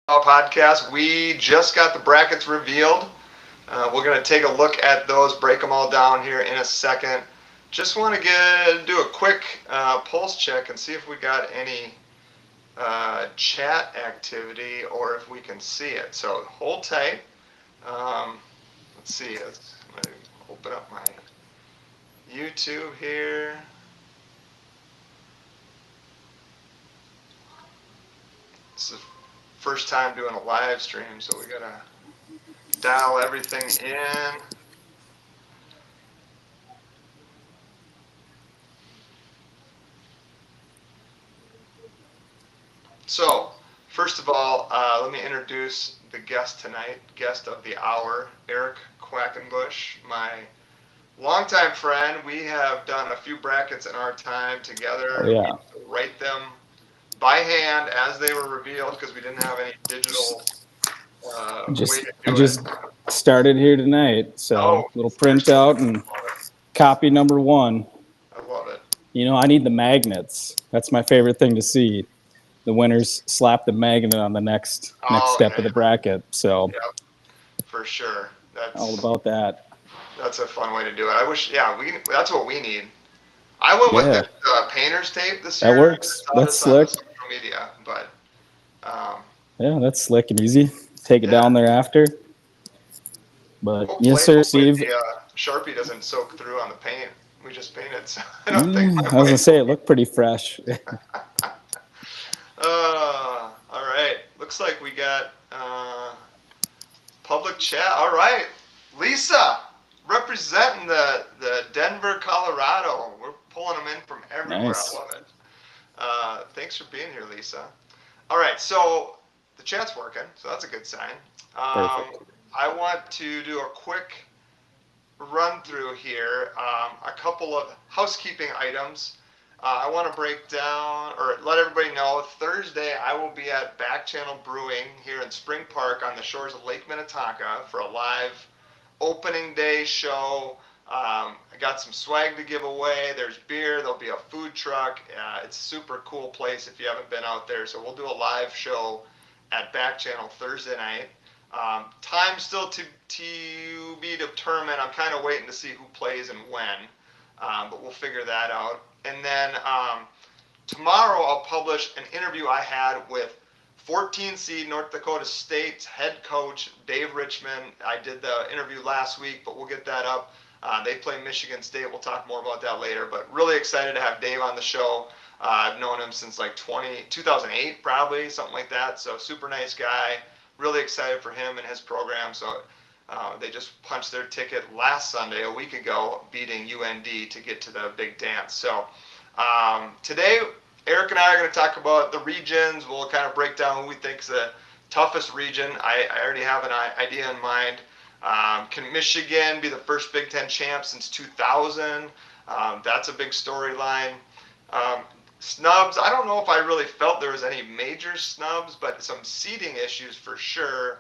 podcast. We just got the brackets revealed. We're going to take a look at those, break them all down here in a second. Just want to do a quick pulse check and see if we got any chat activity or if we can see it. So hold tight. Let's see. I'm going to open up my YouTube here. This is the first time doing a live stream, so we got to dial everything in. So, first of all, let me introduce the guest tonight, guest of the hour, Eric Quackenbush, my longtime friend. We have done a few brackets in our time together. Oh, yeah. We write them by hand as they were revealed because we didn't have any digital way to do I just it. started here tonight, so little printout and copy number one. I love it. You know, I need the magnets. That's my favorite thing to see. The winners slap the magnet on the next step of the bracket. So, yep, for sure. That's all about that. That's a fun way to do it. I wish, that's what we need. I went with the painter's tape this year. That works. That's slick. Social media, but yeah, that's slick and easy. Take it down there after. But yes, sir, Steve. The Sharpie doesn't soak through on the paint. We just painted, so I don't think. I was gonna say it looked pretty fresh. All right. Looks like we got public chat. All right, Lisa, representing the Denver, Colorado. We're pulling them in from everywhere. Nice. I love it. Thanks for being here, Lisa. All right, so the chat's working, so that's a good sign. Perfect. I want to do a quick run through here, a couple of housekeeping items. I want to break down or let everybody know Thursday I will be at Back Channel Brewing here in Spring Park on the shores of Lake Minnetonka for a live opening day show. I got some swag to give away. There's beer. There'll be a food truck. It's a super cool place if you haven't been out there. So we'll do a live show at Back Channel Thursday night. Time still to be determined. I'm kind of waiting to see who plays and when, but we'll figure that out. And then tomorrow I'll publish an interview I had with 14 seed North Dakota State's head coach, Dave Richmond. I did the interview last week, but we'll get that up. They play Michigan State. We'll talk more about that later. But really excited to have Dave on the show. I've known him since like 2008, probably, something like that. So super nice guy. Really excited for him and his program. So they just punched their ticket last Sunday, a week ago, beating UND to get to the big dance. So today, Eric and I are going to talk about the regions. We'll kind of break down who we think is the toughest region. I already have an idea in mind. Can Michigan be the first Big Ten champ since 2000? That's a big storyline. Snubs, I don't know if I really felt there was any major snubs, but some seeding issues for sure.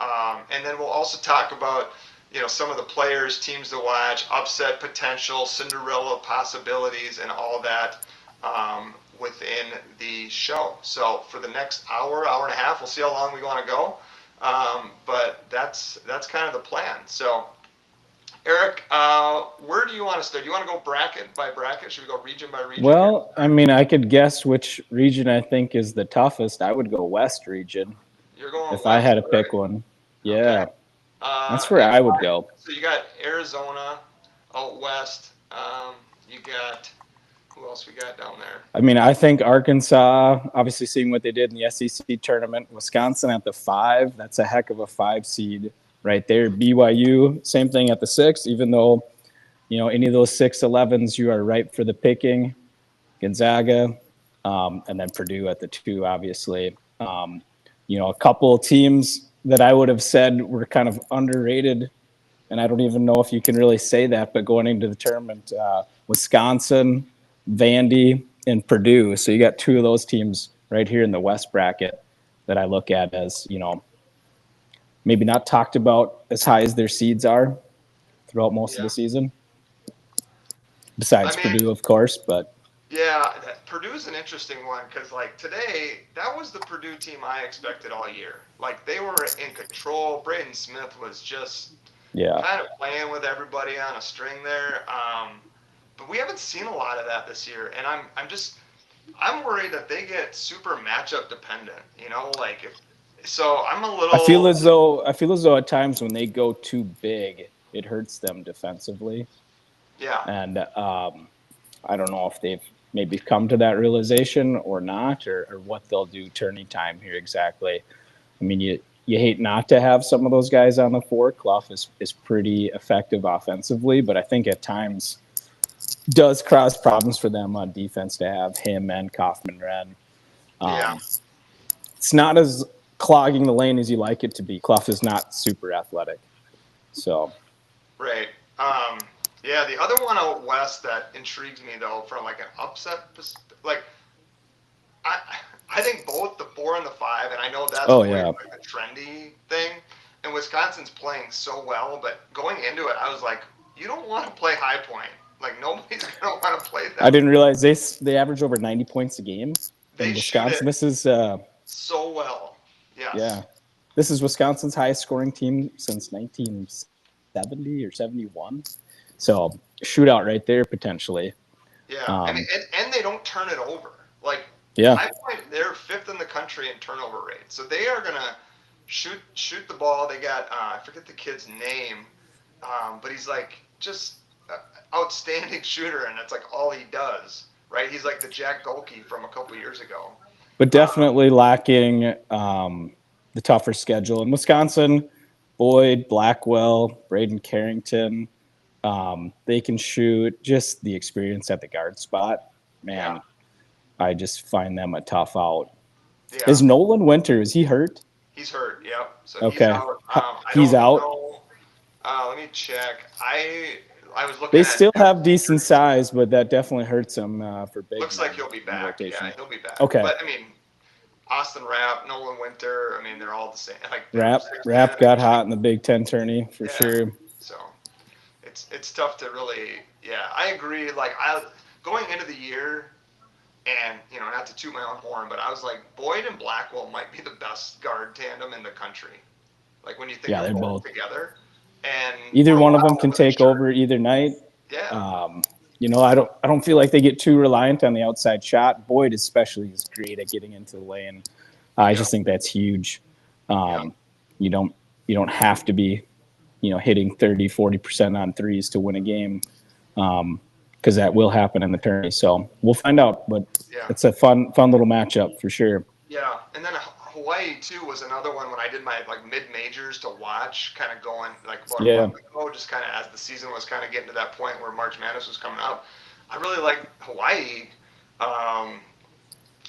And then we'll also talk about, some of the players, teams to watch, upset potential, Cinderella possibilities, and all that within the show. So for the next hour and a half, we'll see how long we want to go. But that's kind of the plan. So, Eric, where do you want to start? Do you want to go bracket by bracket? Should we go region by region? Well, I mean, I could guess which region I think is the toughest. I would go West region. You're going if I had to pick one. Yeah. Okay. That's where I would go. So you got Arizona out west. You got, who else we got down there? I mean, I think Arkansas, obviously seeing what they did in the SEC tournament. Wisconsin at the 5. That's a heck of a 5 seed right there. BYU, same thing at the 6, even though, any of those 6-11s, you are ripe for the picking. Gonzaga, and then Purdue at the 2, obviously. A couple of teams that I would have said were kind of underrated, and I don't even know if you can really say that, but going into the tournament, Wisconsin, Vandy, and Purdue. So you got 2 of those teams right here in the West bracket that I look at as, maybe not talked about as high as their seeds are throughout most of the season. Besides Purdue, of course, but Yeah, Purdue's an interesting one because like today, that was the Purdue team I expected all year. Like they were in control. Braden Smith was just Yeah. kind of playing with everybody on a string there. But we haven't seen a lot of that this year, and I'm worried that they get super matchup dependent. You know, like if so, I'm a little I feel as though at times when they go too big, it hurts them defensively. yeah. And I don't know if they've maybe come to that realization or not, or what they'll do turning time here exactly. I mean, you hate not to have some of those guys on the floor. Clough is pretty effective offensively, but I think at times does cause problems for them on defense to have him and Kaufman Ren. Yeah, It's not as clogging the lane as you like it to be. Clough is not super athletic. So, right. Yeah, the other one out west that intrigues me though, from like an upset, like I, I think both the 4 and the 5, and I know that's oh, always yeah. like a trendy thing. And Wisconsin's playing so well, but going into it, I was like, you don't want to play high point. Like nobody's gonna want to play I them. didn't realize they average over 90 points a game They in shoot Wisconsin. it This is so well. yeah, Yes. this is Wisconsin's highest scoring team since 1970 or 71. So shootout right there potentially. Yeah. I mean, Um, and they don't turn it over. Like yeah, high point, they're fifth in the country in turnover rate. So they are gonna shoot the ball. They got I forget the kid's name, but he's like just outstanding shooter, and that's like all he does. Right? He's like the Jack Golke from a couple years ago. but Um, definitely lacking the tougher schedule in Wisconsin. Boyd, Blackwell, Braden Carrington, they can shoot. Just the experience at the guard spot, yeah, man. I just find them a tough out. yeah. Is Nolan Winter? Is he hurt? He's hurt. Yep. So he's Okay, out. I he's don't out. know. Let me check. I was looking They at still depth have decent injuries. size, but that definitely hurts them for big Looks like men he'll be in the back. Yeah, rotation. he'll be back. Okay, But I mean, Austin Rapp, Nolan Winter. I mean, they're all the same. Like they're Rap 6'10". got hot in the Big Ten tourney for Yeah. sure. So it's tough to really. Yeah, I agree. Like going into the year, and not to toot my own horn, but I was like Boyd and Blackwell might be the best guard tandem in the country. Like when you think Yeah, of they're both both. together, and Either for a one of them while I can wasn't take sure. over either night. Yeah. I don't feel like they get too reliant on the outside shot. Boyd especially is great at getting into the lane. I Yeah. just think that's huge. Yeah. You don't have to be hitting 30-40% on threes to win a game, because that will happen in the tourney. So we'll find out, but Yeah. it's a fun little matchup for sure. Yeah, and then Hawaii too was another one when I did my like mid majors to watch, kind of going like about a Yeah, month ago, just kind of as the season was kind of getting to that point where March Madness was coming up. I really like Hawaii. Um,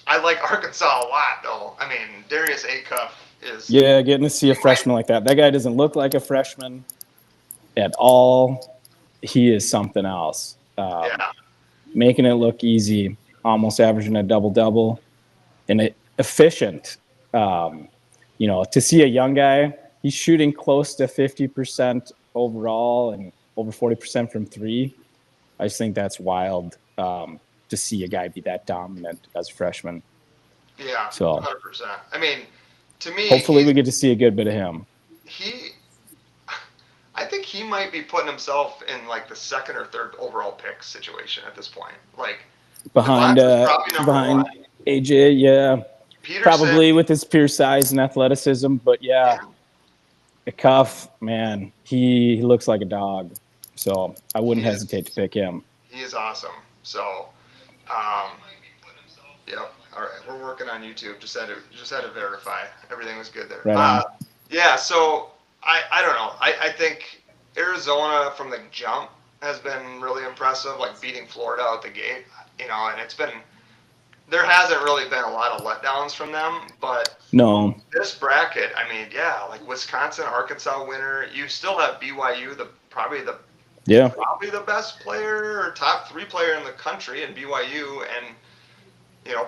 I like Arkansas a lot though. I mean, Darius Acuff is yeah, getting to see a he might freshman like that. That guy doesn't look like a freshman at all. He is something else. yeah Making it look easy, almost averaging a double double, and efficient. To see a young guy, he's shooting close to 50% overall and over 40% from three. I just think that's wild, to see a guy be that dominant as a freshman. yeah So 100%. I mean, to me hopefully we get to see a good bit of him. he I think he might be putting himself in like the second or third overall pick situation at this point. Like Behind Devontae's probably number one. AJ, yeah, Peterson, probably with his pure size and athleticism, but yeah, yeah, the cuff, man, he looks like a dog. So I he wouldn't is hesitate to pick him. he is awesome. So, um, yep. All right, we're working on YouTube. Just had to verify everything was good there. Right on. Yeah. So I don't know. I think Arizona from the jump has been really impressive, like beating Florida out the gate. And there hasn't really been a lot of letdowns from them, but No, this bracket, I mean, yeah, like Wisconsin, Arkansas winner. You still have BYU, yeah, probably the best player or top 3 player in the country in BYU, and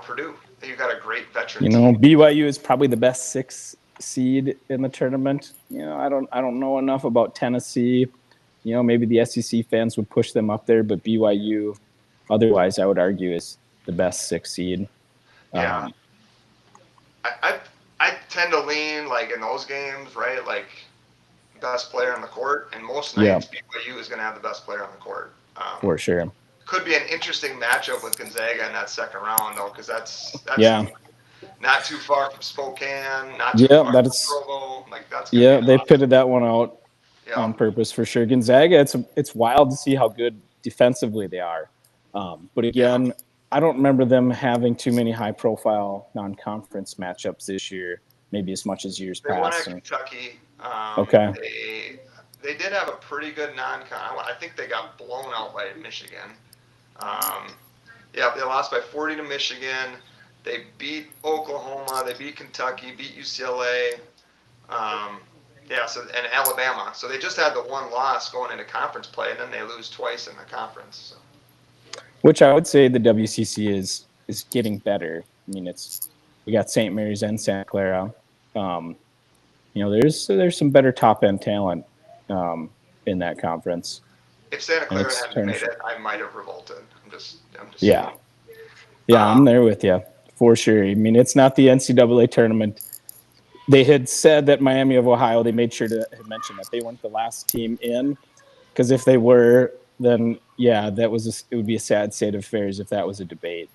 Purdue. You got a great veteran team. BYU is probably the best 6 seed in the tournament. I don't know enough about Tennessee. Maybe the SEC fans would push them up there, but BYU, otherwise, I would argue is the best 6 seed. Yeah. I tend to lean like in those games, right? Like best player on the court, and most Yeah, nights BYU is going to have the best player on the court. for sure. Could be an interesting matchup with Gonzaga in that second round though, because that's Yeah. not too far from Spokane, not too Yeah, far from that's Provo. Like that's going to be yeah, an they awesome. pitted that one out Yeah, on purpose for sure. Gonzaga, it's wild to see how good defensively they are. But yeah. again, I don't remember them having too many high profile non conference matchups this year, maybe as much as years They won past. at Kentucky. Okay. They did have a pretty good non-con. I think they got blown out by Michigan. Um, yeah, they lost by 40 to Michigan. They beat Oklahoma. They beat Kentucky. Beat UCLA. Um, yeah, so and Alabama. So they just had the one loss going into conference play, and then they lose twice in the conference. So. Which I would say the WCC is getting better. I mean, we got St. Mary's and Santa Clara. There's some better top end talent in that conference. If Santa And Clara it's hadn't turned. made it, I might have revolted. I'm just Yeah. saying. Yeah, I'm there with you for sure. I mean, it's not the NCAA tournament. They had said that Miami of Ohio, they made sure to mention that they weren't the last team in, because if they were, then yeah, it would be a sad state of affairs if that was a debate.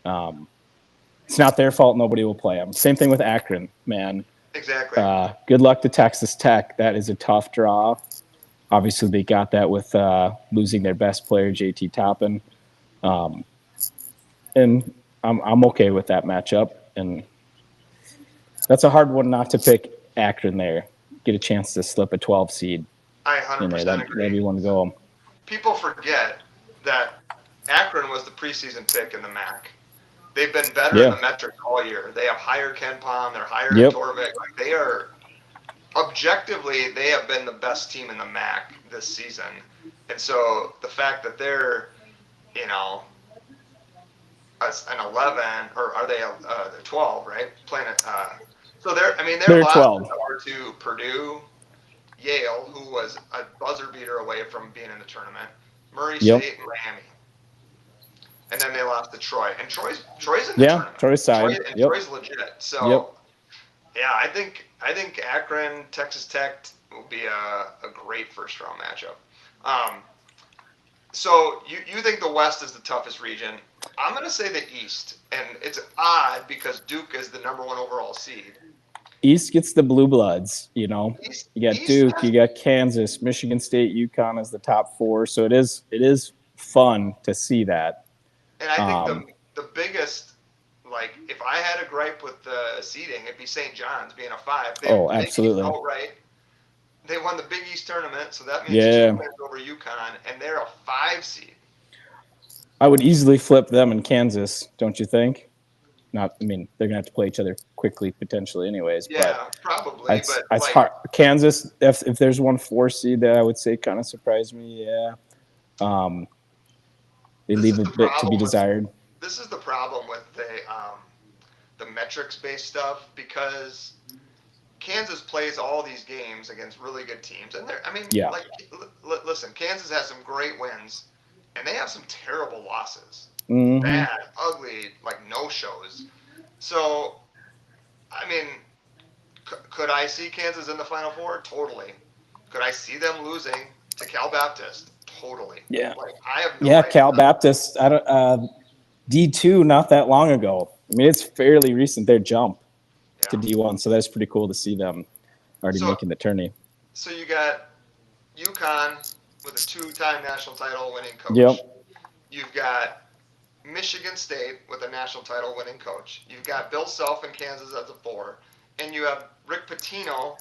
It's not their fault. Nobody will play them. Same thing with Akron, man. Exactly. Good luck to Texas Tech. That is a tough draw. Obviously, they got that with losing their best player, JT Toppin. And I'm okay with that matchup. And that's a hard one not to pick Akron there. Get a chance to slip a 12 seed I in there. 100% agree. That'd be one to go. People forget that Akron was the preseason pick in the MAC. They've been better in the metrics all year. They have higher Ken Palm. They're higher in Torvik. Like they are objectively, they have been the best team in the MAC this season. And so the fact that they're, an 11, or are they 12, right? Playing it. So their losses 12. are to Purdue, Yale, who was a buzzer beater away from being in the tournament, Murray State, and Miami. And then they lost to Troy. And Troy's in the tournament. Troy's side. Troy's legit. So yeah, I think Akron, Texas Tech will be a great first round matchup. So you think the West is the toughest region? I'm going to say the East, and it's odd because Duke is the number 1 overall seed. East gets the blue bloods, you got Duke, you got Kansas, Michigan State, UConn as the top 4. So it is fun to see that. And I think the biggest, like, if I had a gripe with the seeding, it'd be St. John's being a 5. Absolutely. They won the Big East tournament, so that means 2 wins over UConn, and they're a 5 seed. I would easily flip them in Kansas, don't you think? They're going to have to play each other quickly, potentially, anyways. Yeah, probably. It's hard. Kansas, if there's 1 4 seed that I would say kind of surprised me, yeah. They leave a bit to be desired. This is the problem with the metrics-based stuff, because Kansas plays all these games against really good teams, and listen, Kansas has some great wins, and they have some terrible losses, bad, ugly, like no-shows. So, could I see Kansas in the Final Four? Totally. Could I see them losing to Cal Baptist? Totally. Yeah. I have no idea. Cal Baptist. D2 not that long ago. It's fairly recent. Their jump to D1, so that's pretty cool to see them already making the tourney. So you got UConn with a 2-time national title winning coach. Yep. You've got Michigan State with a national title winning coach. You've got Bill Self in Kansas as a 4, and you have Rick Pitino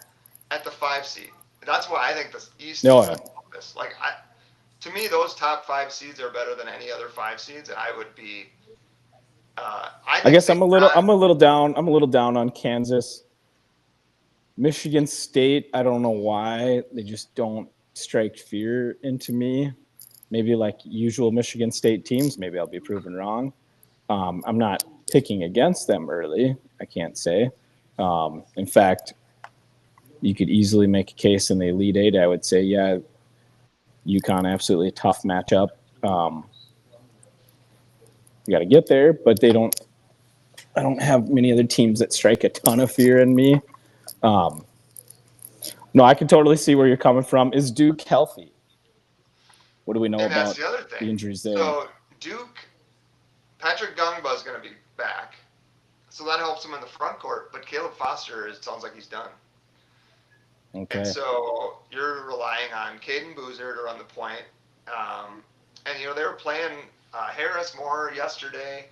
at the 5 seed. That's why I think the East is to me, those top 5 seeds are better than any other 5 seeds, and I would be. I guess I'm a little down. I'm a little down on Kansas. Michigan State, I don't know why they just don't strike fear into me. Maybe like usual Michigan State teams. Maybe I'll be proven wrong. I'm not picking against them early. I can't say. In fact, you could easily make a case in the Elite 8. I would say, UConn absolutely a tough matchup. You got to get there, but they don't. I don't have many other teams that strike a ton of fear in me. Um, no, I can totally see where you're coming from. Is Duke healthy? What do we know And that's about the other thing. the injuries there? So Duke, Patrick Gungba is going to be back, so that helps him in the front court. But Caleb Foster, it sounds like he's done. And Okay. so you're relying on Caden Boozer to run the point. And, they were playing Harris more yesterday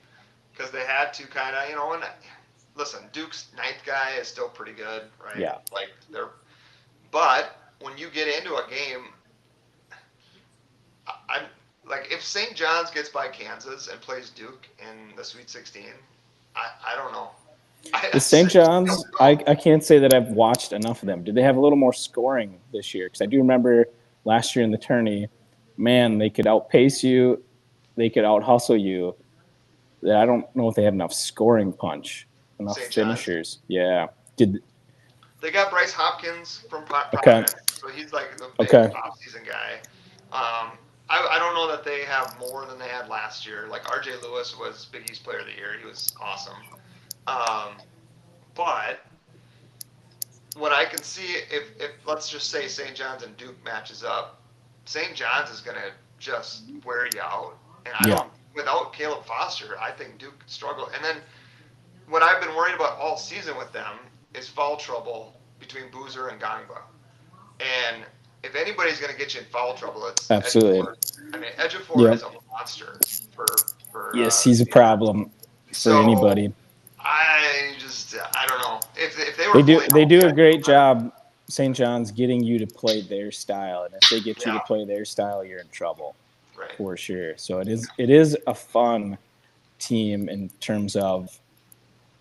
because they had to kind of, and listen, Duke's ninth guy is still pretty good, right? Yeah. Like, but when you get into a game, I'm like, if St. John's gets by Kansas and plays Duke in the Sweet 16, I don't know. The St. John's, I can't say that I've watched enough of them. Did they have a little more scoring this year? Because I do remember last year in the tourney, man, they could outpace you, they could out hustle you. I don't know if they had enough scoring punch, enough St. John's. finishers. Yeah. Did They got Bryce Hopkins from okay. Providence, so he's like the big Okay. offseason guy. I don't know that they have more than they had last year. Like R.J. Lewis was Big East Player of the Year; he was awesome. Um, but what I can see, if let's just say St. John's and Duke matches up, St. John's is going to just wear you out. And I Yeah. don't, without Caleb Foster, I think Duke struggle. And then what I've been worried about all season with them is foul trouble between Boozer and Gangba. And if anybody's going to get you in foul trouble, it's Absolutely. Edgeworth. I mean, Edgeworth Yep. is a monster for Yes, he's a problem for so anybody. I don't know if they were They do a great job, St. John's, getting you to play their style, and if they get you to play their style, you're in trouble, right. for sure. So it is a fun team in terms of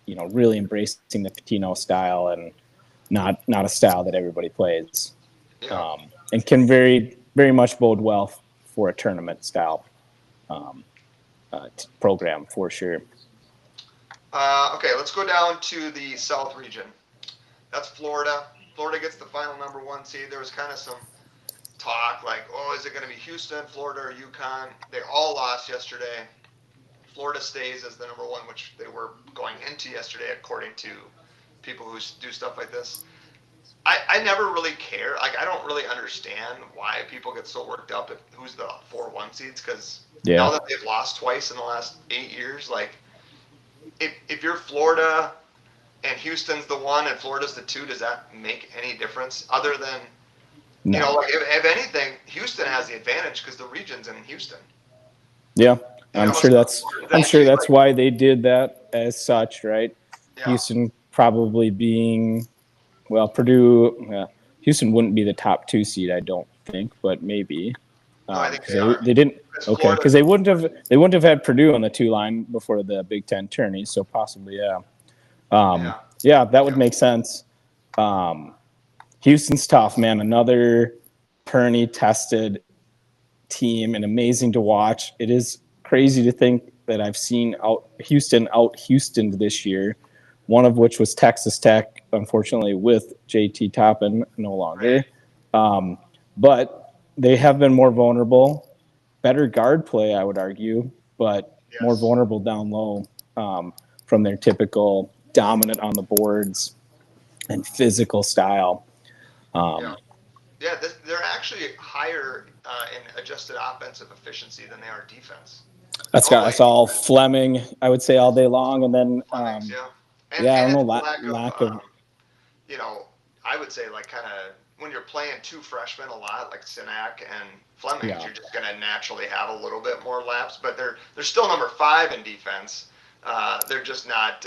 really embracing the Patino style and not a style that everybody plays, Yeah. and can very very much bode well for a tournament style program for sure. Okay, let's go down to the South region. That's Florida. Florida gets the final number 1 seed. There was kind of some talk like, oh, is it going to be Houston, Florida, or UConn? They all lost yesterday. Florida stays as the number 1, which they were going into yesterday, according to people who do stuff like this. I never really care. Like, I don't really understand why people get so worked up at who's the 4-1 seeds, because now that they've lost twice in the last 8 years, like, if you're Florida and Houston's the 1 and Florida's the 2, does that make any difference? Other than, like if anything, Houston has the advantage because the region's in Houston. Yeah, I'm sure that's why they did that as such, right? Yeah. Houston probably being, well, Purdue. Houston wouldn't be the top 2 seed, I don't think, but maybe. No, I think they didn't. Okay, because they wouldn't have had Purdue on the 2 line before the Big Ten tourney, so possibly, yeah. That would make sense. Houston's tough, man. Another tourney tested team and amazing to watch. It is crazy to think that I've seen Houstoned this year, one of which was Texas Tech, unfortunately, with JT Toppin no longer. Right. But they have been more vulnerable, better guard play, I would argue, but more vulnerable down low from their typical dominant on the boards and physical style. They're actually higher in adjusted offensive efficiency than they are defense. That's all Fleming, I would say, all day long, and then I don't know, lack of I would say, like, kind of when you're playing 2 freshmen a lot, like Sinak and Fleming, you're just going to naturally have a little bit more laps, but they're still number 5 in defense. They're just not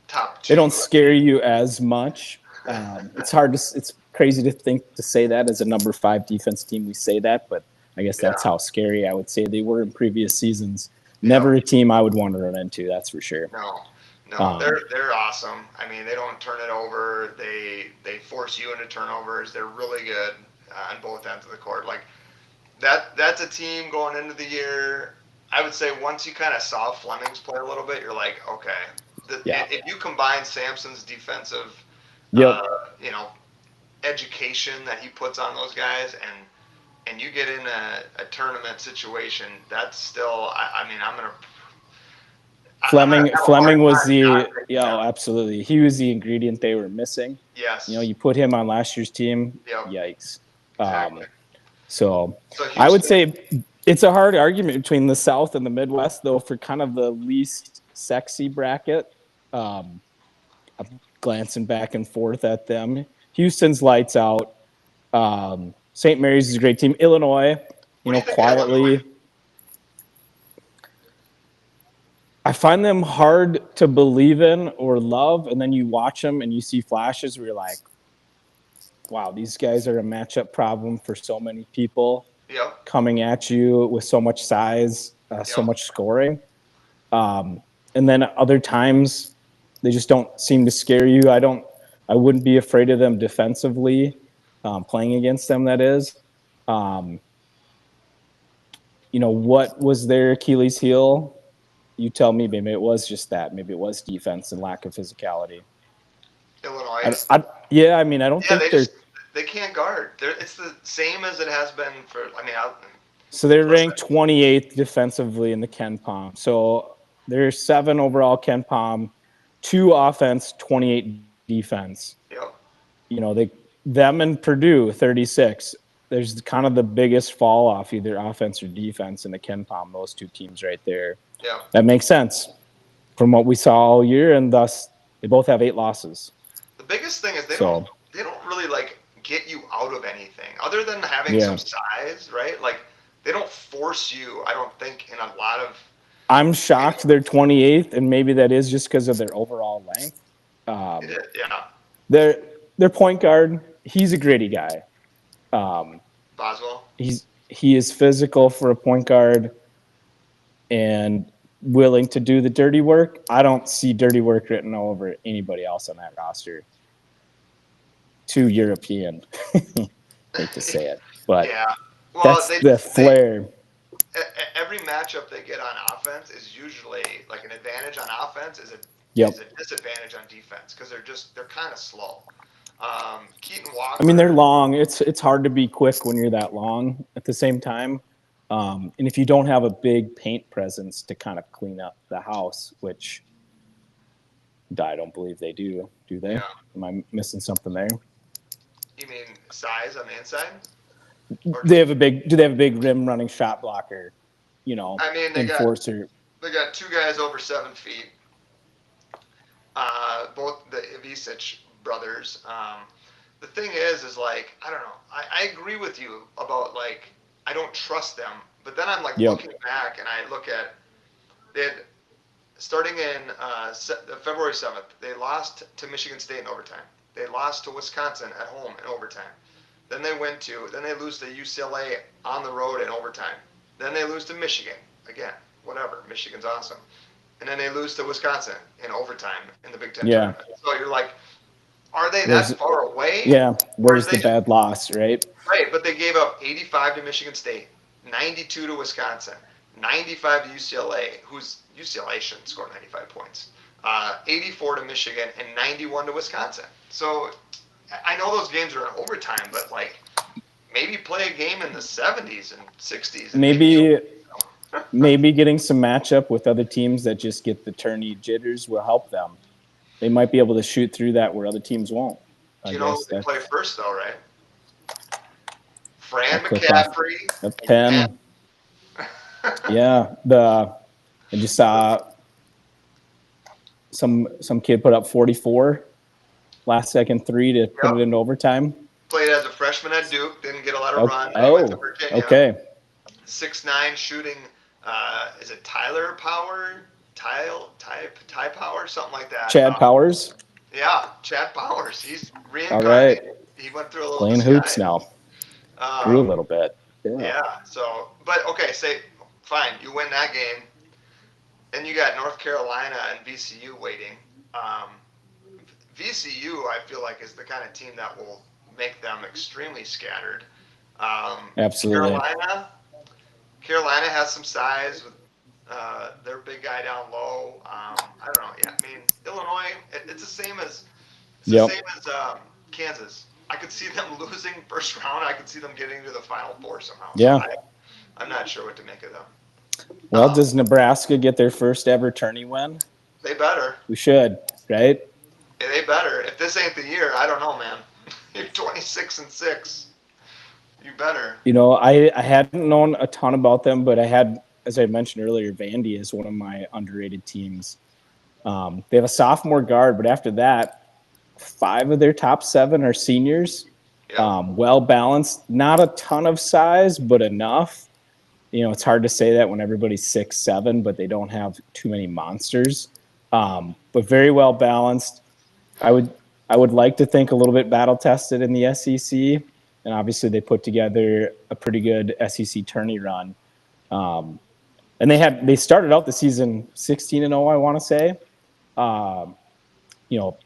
top 2. They don't scare you as much. It's crazy to say that as a number 5 defense team. We say that, but I guess that's how scary I would say they were in previous seasons. Never a team I would want to run into, that's for sure. No, they're awesome. I mean, they don't turn it over. They force you into turnovers. They're really good on both ends of the court. Like, that's a team going into the year. I would say once you kind of saw Fleming's play a little bit, you're like, okay. If you combine Sampson's defensive, education that he puts on those guys, and and you get in a tournament situation, that's still. I mean, I'm gonna have a hard Fleming was time not the picking yeah, them. absolutely. He was the ingredient they were missing. Yes. You put him on last year's team. Yep. Yikes. Exactly. So So I would Houston. say it's a hard argument between the South and the Midwest, though, for kind of the least sexy bracket. Um, I'm glancing back and forth at them. Houston's lights out. St. Mary's is a great team. Illinois, What do you think of Illinois? quietly, I find them hard to believe in or love, and then you watch them and you see flashes where you're like, wow, these guys are a matchup problem for so many people Yep. coming at you with so much size, so Yep. much scoring. And then other times they just don't seem to scare you. I wouldn't be afraid of them defensively, playing against them. That is, um, what was their Achilles heel? You tell me. Maybe it was just that. Maybe it was defense and lack of physicality. Illinois. Yeah. I mean, I don't Yeah, think they're. they can't guard. It's the same as it has been for. I mean, So they're listen. ranked 28th defensively in the Ken Palm. So there's 7 overall Ken Palm, 2 offense, 28 defense. Yep. Them and Purdue 36. There's kind of the biggest fall off either offense or defense in the Ken Palm. Those 2 teams right there. Yeah. That makes sense from what we saw all year, and thus they both have 8 losses. The biggest thing is So they don't really like get you out of anything other than having some yeah, size, right? Like they don't force you. I don't think in a lot of I'm maybe shocked they're 28th, and maybe that is just because of their overall length. yeah. Their their point guard, he's a gritty guy. Boswell. He is physical for a point guard and willing to do the dirty work. I don't see dirty work written all over anybody else on that roster. Too European. Hate to say it, but Yeah. Well, that's the flair. every matchup they get on offense is usually like an advantage on offense Yep. is a disadvantage on defense because they're kind of slow. Keaton I mean, they're Walker. long. It's hard to be quick when you're that long at the same time. And if you don't have a big paint presence to kind of clean up the house, which I don't believe they do, do they? Yeah. Am I missing something there? You mean size on the inside? Or They have a big. Do they have a big rim running shot blocker? I mean Enforcer. they got 2 guys over 7 feet. Both the Ivisic brothers. The thing is like I don't know. I agree with you about like I don't trust them, but then I'm like Yep. looking back and I look at they had starting in February 7th, they lost to Michigan State in overtime. They lost to Wisconsin at home in overtime. Then they lose to UCLA on the road in overtime. Then they lose to Michigan again. Whatever, Michigan's awesome. And then they lose to Wisconsin in overtime in the Big Ten Yeah. tournament. So you're like, are they Where's that far away? yeah? Or is Where's the they just bad loss? Right. right? But they gave up 85 to Michigan State, 92 to Wisconsin, 95 to UCLA, whose UCLA shouldn't score 95 points, 84 to Michigan, and 91 to Wisconsin. So I know those games are in overtime, but like maybe play a game in the 70s and 60s, and maybe you'll. Maybe getting some matchup with other teams that just get the tourney jitters will help them. They might be able to shoot through that where other teams won't. I You know who guess they that play first, though, right? I Fran clicked off McCaffrey a and Penn. pen. Yeah, I just saw some kid put up 44 last second 3 to put it Yep. into overtime. Played as a freshman at Duke, didn't get a lot of run. Then he went to Oh, Virginia. okay. 6'9" shooting. Is it Tyler Power? Ty Power, something like that. Chad Powers. Yeah, Chad Powers. He's All reincarnated. right, He went through a little playing hoops disguise. now. Grew a little bit. Yeah. So, but okay, say fine. You win that game. Then you got North Carolina and VCU waiting. VCU, I feel like, is the kind of team that will make them extremely scattered. Absolutely. Carolina has some size with their big guy down low. I don't know. Yeah, I mean Illinois. It's the same as Yep. Kansas. I could see them losing first round. I could see them getting to the Final Four somehow. So Yeah. I'm not sure what to make of them. Well, does Nebraska get their first ever tourney win? They better. We should, right? They better. If this ain't the year, I don't know, man. You're 26-6. You better. You know, I hadn't known a ton about them, but I had, as I mentioned earlier, Vandy is one of my underrated teams. They have a sophomore guard, but after that, 5 of their top 7 are seniors. Yep. Well balanced, not a ton of size, but enough. You know, it's hard to say that when everybody's 6'7", but they don't have too many monsters. But very well balanced. I would like to think a little bit battle tested in the SEC, and obviously they put together a pretty good SEC tourney run. And they started out the season 16-0, I want to say. You know,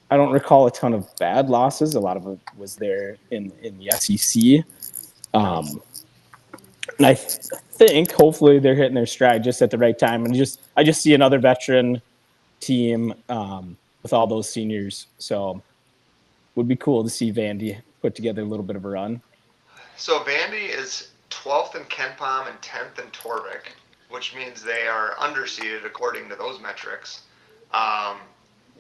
I don't recall a ton of bad losses. A lot of it was there in the SEC. And I think hopefully they're hitting their stride just at the right time. And I just see another veteran team with all those seniors. So would be cool to see Vandy put together a little bit of a run. So Vandy is 12th in KenPom and 10th in Torvik, which means they are underseeded according to those metrics.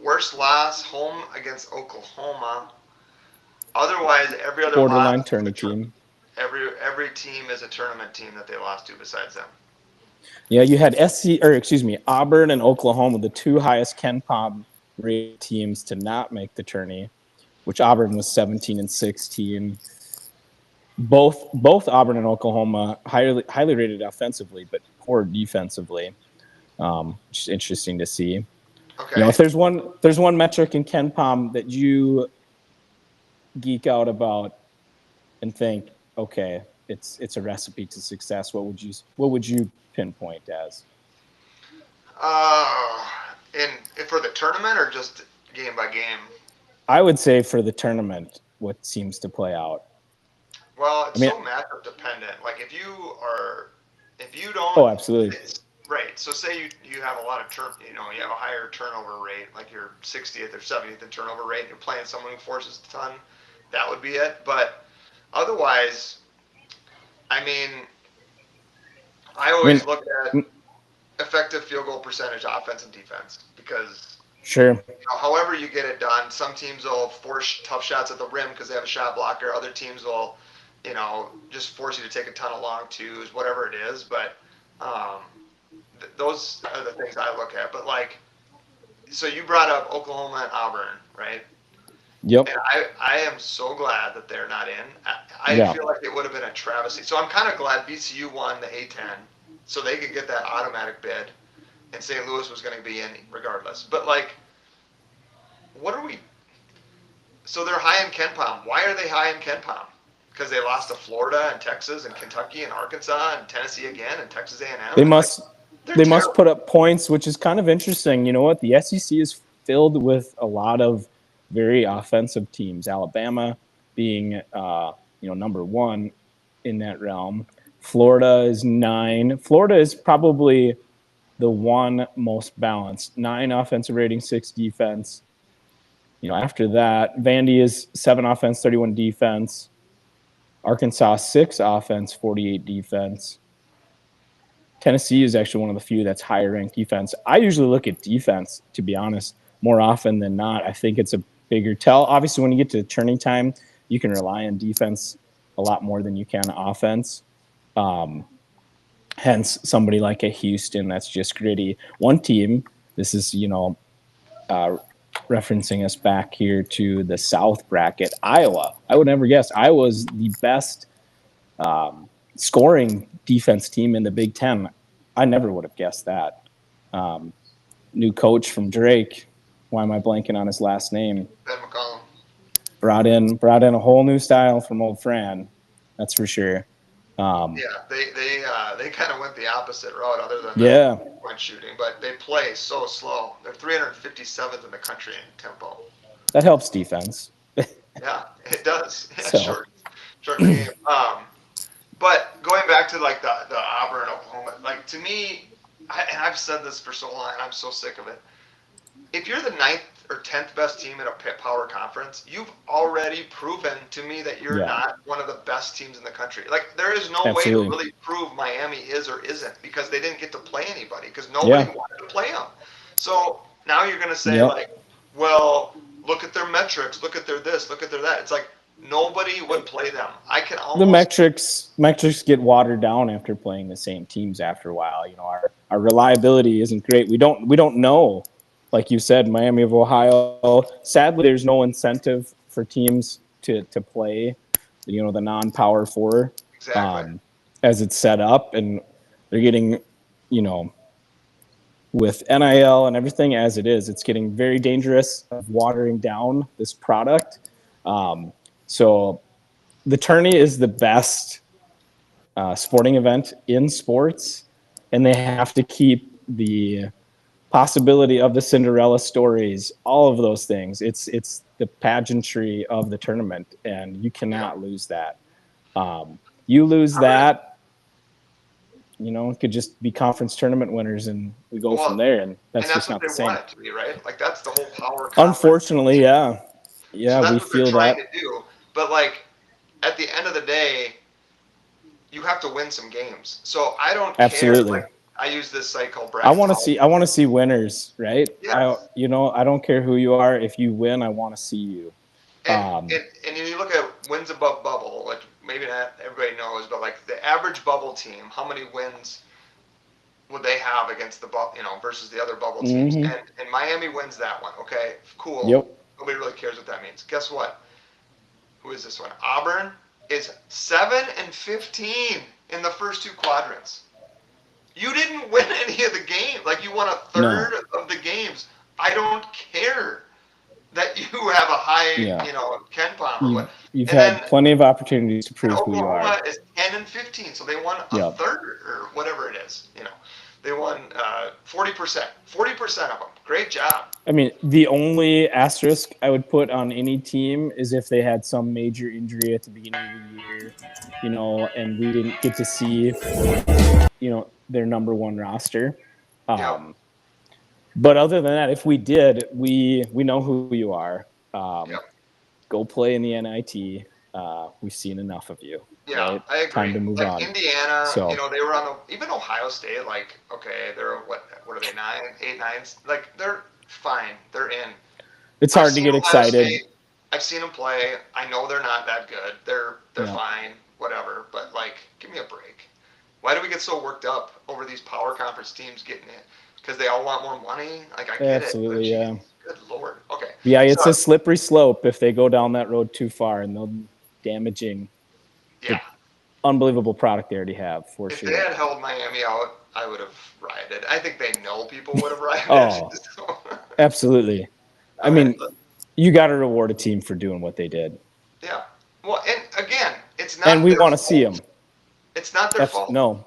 Worst loss, home against Oklahoma. Otherwise, every other borderline loss, tourney team. Every team is a tournament team that they lost to besides them. Yeah, you had Auburn and Oklahoma, the 2 highest KenPom rated teams to not make the tourney, which Auburn was 17-16. Both Auburn and Oklahoma highly rated offensively, but poor defensively. Which is interesting to see. Okay. You know, if there's one metric in KenPom that you geek out about and think, okay, it's a recipe to success, what would you pinpoint as? For the tournament or just game by game? I would say for the tournament, what seems to play out. Well, it's so matchup dependent. Like if you don't. Oh, absolutely. Right. So say you have a lot of you have a higher turnover rate, like you're 60th or 70th in turnover rate, and you're playing someone who forces a ton. That would be it. But otherwise, I mean, I always look at effective field goal percentage, offense and defense, because sure. However you get it done, some teams will force tough shots at the rim because they have a shot blocker. Other teams will, just force you to take a ton of long twos, whatever it is. But those are the things I look at. But so you brought up Oklahoma and Auburn, right? Yep. And I am so glad that they're not in. I feel like it would have been a travesty. So I'm kind of glad BCU won the A10, so they could get that automatic bid, and St. Louis was going to be in regardless. But what are we? So they're high in KenPom. Why are they high in KenPom? Because they lost to Florida and Texas and Kentucky and Arkansas and Tennessee again and Texas A&M. They must put up points, which is kind of interesting. You know what? The SEC is filled with a lot of very offensive teams. Alabama being number 1 in that realm. Florida is 9. Florida is probably the one most balanced. 9 offensive rating, 6 defense. After that, Vandy is 7 offense, 31 defense. Arkansas 6 offense, 48 defense. Tennessee is actually one of the few that's higher ranked defense. I usually look at defense, to be honest, more often than not. I think it's a bigger tell. Obviously, when you get to turning time, you can rely on defense a lot more than you can offense. Hence, somebody like a Houston that's just gritty. One team, this is, referencing us back here to the South bracket, Iowa. I would never guess. Iowa's the best scoring defense team in the Big Ten. I never would have guessed that. New coach from Drake. Why am I blanking on his last name? Ben McCollum. Brought in a whole new style from old Fran. That's for sure. They kind of went the opposite route, other than point shooting, but they play so slow. They're 357th in the country in tempo. That helps defense. Yeah, it does. Yeah, short game. But going back to the Auburn, Oklahoma, to me, and I've said this for so long, and I'm so sick of it. If you're the 9th or 10th best team in a power conference, you've already proven to me that you're Yeah, not one of the best teams in the country. Like, there is no way to absolutely. really prove Miami is or isn't because they didn't get to play anybody because nobody Yeah. wanted to play them. So now you're going to say, Yep. like, well, look at their metrics, look at their this, look at their that. It's like nobody would play them. I can The almost, metrics get watered down after playing the same teams after a while. Our reliability isn't great. We don't know, like you said, Miami of Ohio. Sadly, there's no incentive for teams to play, the non-power four, exactly. um, as it's set up, and they're getting, you know, with NIL and everything as it is, it's getting very dangerous of watering down this product. So the tourney is the best sporting event in sports, and they have to keep the possibility of the Cinderella stories, all of those things. It's the pageantry of the tournament, and you Yeah. cannot lose that. You lose I'm gonna, that, it could just be conference tournament winners, and we go from well, there, and and that's that's just what not they the same. want it to be, right? Like, that's the whole power conference. Unfortunately, yeah, So yeah, that's we what they're feel trying that to do. But like at the end of the day, you have to win some games. So I don't care. absolutely. Like I use this site called I want to Bracketology. see. I want to see winners, right? Yes. I don't care who you are. If you win, I want to see you. And, and you look at wins above bubble, like maybe not everybody knows, but like the average bubble team, how many wins would they have against the versus the other bubble teams? Mm-hmm. And Miami wins that one. Okay, cool. Yep. Nobody really cares what that means. Guess what? Who is this one? Auburn is 7-15 in the first two quadrants. You didn't win any of the games. Like you won a No. third of the games. I don't care that you have a high, Yeah. Ken Palm or You've what. you've And then had plenty of opportunities to and prove who you are. Oklahoma is 10-15, so they won a Yep. third or whatever it is. They won 40%. 40% of them. Great job. I mean, the only asterisk I would put on any team is if they had some major injury at the beginning of the year, and we didn't get to see, their number one roster. Yep. Um, but other than that, if we did, we know who you are. Um, Yep. Go play in the NIT. We've seen enough of you, Yeah, right? I Time agree. to move Like on. Indiana, So they were on the even Ohio State. Like, okay, they're what are they 9, 8, 9? Like they're fine. They're in. it's I've hard to seen get Ohio excited. State. I've seen them play. I know they're not that good. They're Yeah, fine. Whatever. But like, give me a break. Why do we get so worked up over these power conference teams getting it? Because they all want more money. Like I get it, but absolutely. geez, Yeah. good lord. Okay, Yeah, so it's a slippery slope if they go down that road too far, and they'll be damaging yeah, the unbelievable product they already have for if they sure. had held Miami out, I would have rioted. I think they know people would have rioted. Oh, So, absolutely. I all right. mean, you got to reward a team for doing what they did, Yeah. Well, and again, it's and not we their want to see fault. them. It's not their fault. No,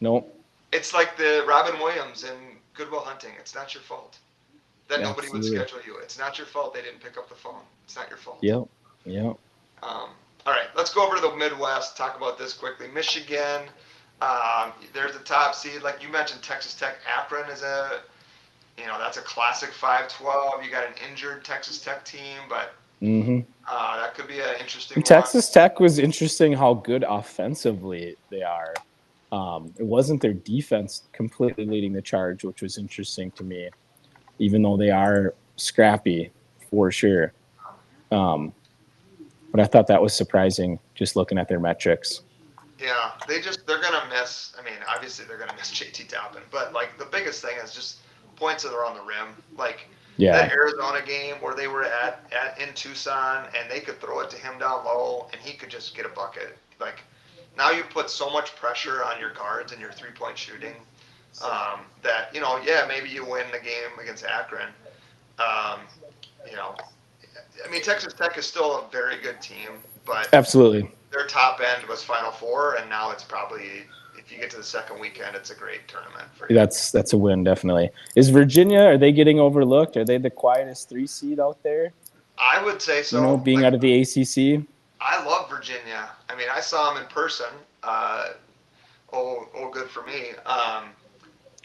no, It's like the Robin Williams in Good Will Hunting. It's not your fault that nobody would absolutely. schedule you. It's not your fault they didn't pick up the phone. It's not your fault. Yep, yep. All right, let's go over to the Midwest. Talk about this quickly. Michigan, there's the top seed. Like you mentioned, Texas Tech. Akron is that's a classic 5-12. You got an injured Texas Tech team, but Hmm. that could be an interesting one. Texas Tech was interesting how good offensively they are. It wasn't their defense completely leading the charge, which was interesting to me, even though they are scrappy for sure. Um, but I thought that was surprising just looking at their metrics. Yeah, they're gonna miss. I mean, obviously they're gonna miss JT Toppin, but like the biggest thing is just points that are on the rim. Like Yeah, that Arizona game where they were at in Tucson and they could throw it to him down low and he could just get a bucket. Like now you put so much pressure on your guards and your 3-point shooting that yeah, maybe you win the game against Akron. Um, you know, I mean Texas Tech is still a very good team, but absolutely. their top end was Final Four, and now it's probably if you get to the second weekend, it's a great tournament for you. That's a win, definitely. Is Virginia, are they getting overlooked? Are they the quietest 3 seed out there? I would say so. Being Like out of the ACC? I love Virginia. I mean, I saw them in person. Good for me.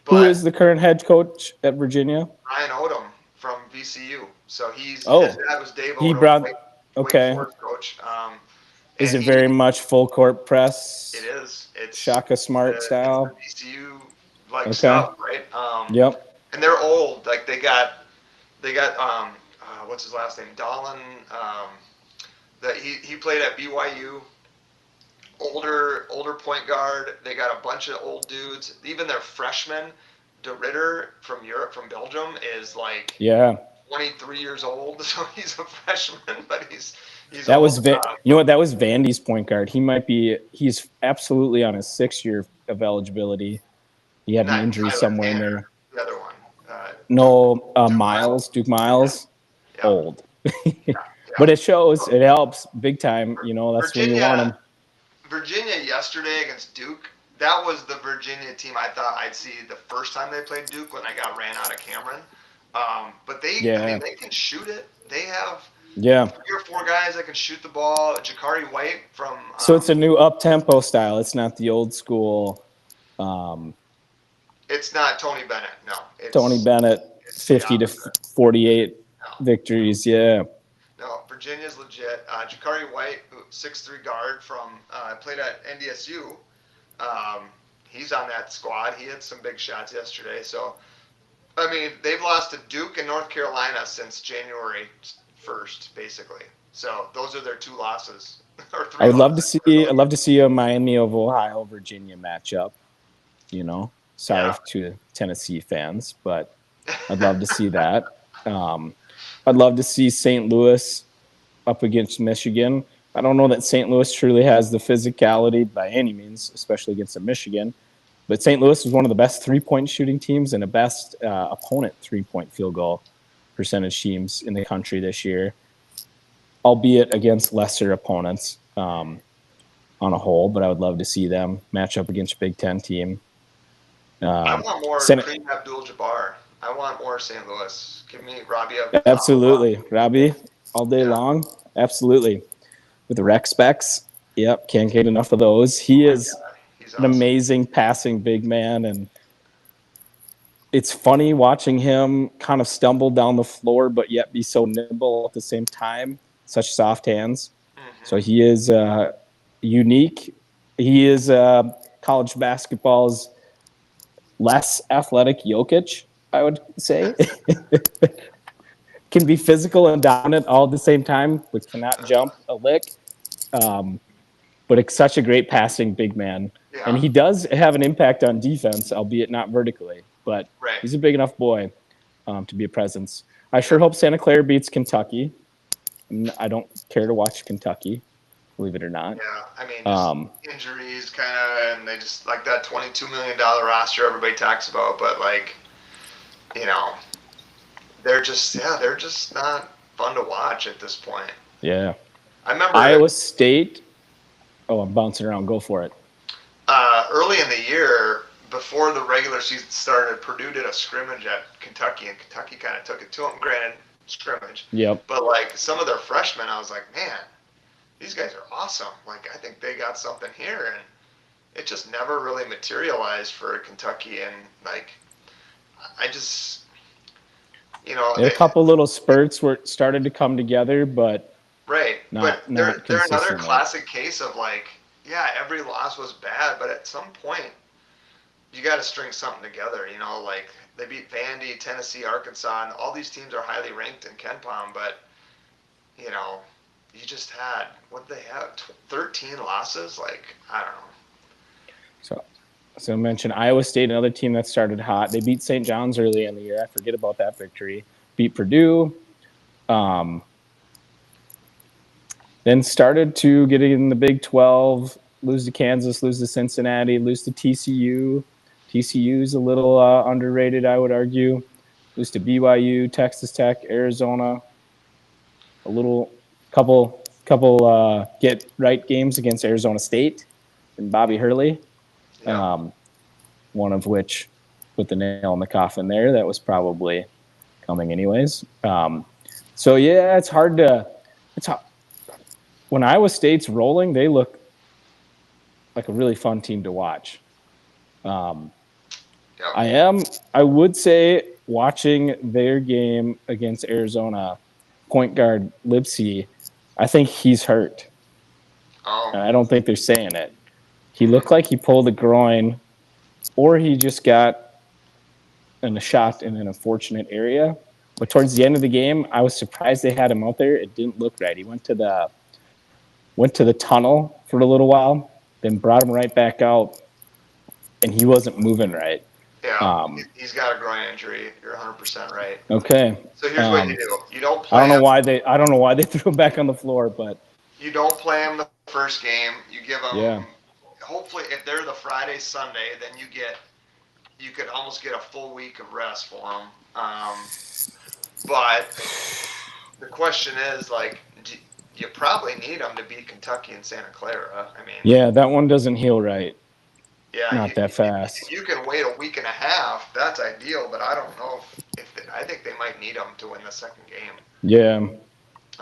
Who But is the current head coach at Virginia? Ryan Odom from VCU. So his Oh, dad was Dave he Odo, brought. Wake Okay, Forest coach. is And it very much full court it press, is. Shaka Smart It's the style? VCU like Okay. stuff, right? Yep. And they're old. Like they got what's his last name? Dolan. That he played at BYU. Older point guard. They got a bunch of old dudes. Even their freshman, De Ritter from Europe, from Belgium, is like Yeah. 23 years old. So he's a freshman, but he's That was old. you know what, that was Vandy's point guard. He's absolutely on his 6 year of eligibility. He had an Not injury Tyler somewhere in Tanner, there. the other one. No, Duke Miles, Miles. Duke Yeah, Miles, yeah, old. yeah, But yeah. it shows, it helps big time. You know, that's when you want Virginia, them. Virginia yesterday against Duke. That was the Virginia team I thought I'd see the first time they played Duke when I got ran out of Cameron. But I mean, Yeah, they can shoot it. They have yeah. 3 or 4 guys that can shoot the ball. Jakari White from So it's a new up tempo style. It's not the old school um, it's not Tony Bennett. No, Tony Bennett it's the 50 to opposite. 48 No, victories. Yeah, no, Virginia's legit. Jakari White, 6'3" guard from played at NDSU. Um, he's on that squad. He had some big shots yesterday. So I mean, they've lost to Duke and North Carolina since January 1st, basically. So those are their 2 losses or I three would love to losses. see. I'd love to see a Miami of Ohio Virginia matchup. You know, sorry Yeah, to Tennessee fans, but I'd love to see that. Um, I'd love to see St. Louis up against Michigan. I don't know that St. Louis truly has the physicality by any means, especially against a Michigan. But St. Louis is one of the best 3 point shooting teams and the best opponent 3 point field goal percentage teams in the country this year, albeit against lesser opponents on a whole. But I would love to see them match up against a Big Ten team. I Um, want more Senate, Kareem Abdul-Jabbar. I want more St. Louis. Give me Robbie absolutely, Robbie, all day Yeah. long. Absolutely, with the rec specs. Yep, can't get enough of those. Oh He my is God, he's an awesome. amazing passing big man, and it's funny watching him kind of stumble down the floor, but yet be so nimble at the same time. Such soft hands. So Hmm. he is unique. He is college basketball's less athletic Jokic, I would say. Can be physical and dominant all at the same time, but cannot jump a lick. Um, but it's such a great passing big man. And Yeah, he does have an impact on defense, albeit not vertically, but right. he's a big enough boy to be a presence. I sure Yep. hope Santa Clara beats Kentucky. I don't care to watch Kentucky, believe it or not. Yeah, I mean, just Um, injuries, kind of, and they just like that $22 million roster everybody talks about, but like, you know, they're just not fun to watch at this point. yeah. I remember Iowa State. Oh, I'm bouncing around. Go for it. early in the year, before the regular season started, Purdue did a scrimmage at Kentucky, and Kentucky kind of took it to them. Granted, scrimmage, Yep. but like some of their freshmen, I was like, man, these guys are awesome. Like I think they got something here, and it just never really materialized for Kentucky. And like I just, They had a couple little spurts where it started to come together, but right. But not they're another consistently. classic case of like, yeah, every loss was bad, but at some point you got to string something together. Like they beat Vandy, Tennessee, Arkansas, and all these teams are highly ranked in KenPom, but you know, you just had what did they have 13 losses. Like I don't know. So, so I mentioned Iowa State, another team that started hot. They beat St. John's early in the year. I forget about that victory. Beat Purdue. Um, then started to get in the Big 12, lose to Kansas, lose to Cincinnati, lose to TCU. TCU is a little underrated, I would argue. Lose to BYU, Texas Tech, Arizona. A little couple get right games against Arizona State and Bobby Hurley. Yeah. One of which put the nail in the coffin there. That was probably coming anyways. So yeah, it's hard to. It's hard. When Iowa State's rolling, they look like a really fun team to watch. Yep. I am. I would say watching their game against Arizona, point guard Lipsy, I think he's hurt. Oh. I don't think they're saying it. He Hmm. looked like he pulled a groin, or he just got in a shot in an unfortunate area. But towards the end of the game, I was surprised they had him out there. It didn't look right. He went to the tunnel for a little while, then brought him right back out, and he wasn't moving right. Yeah. Um, He's got a groin injury. You're 100% right. okay. So here's what you do. You don't I play don't know him. why they threw him back on the floor, but You don't play him the first game. You give yeah. him. Hopefully, if they're the Friday Sunday, then you could almost get a full week of rest for him. But the question is like, you probably need him to beat Kentucky and Santa Clara. I mean, Yeah, that one doesn't heal right. yeah, Not that if fast. you can wait a week and a half, that's ideal. But I don't know if I think they might need him to win the second game. Yeah.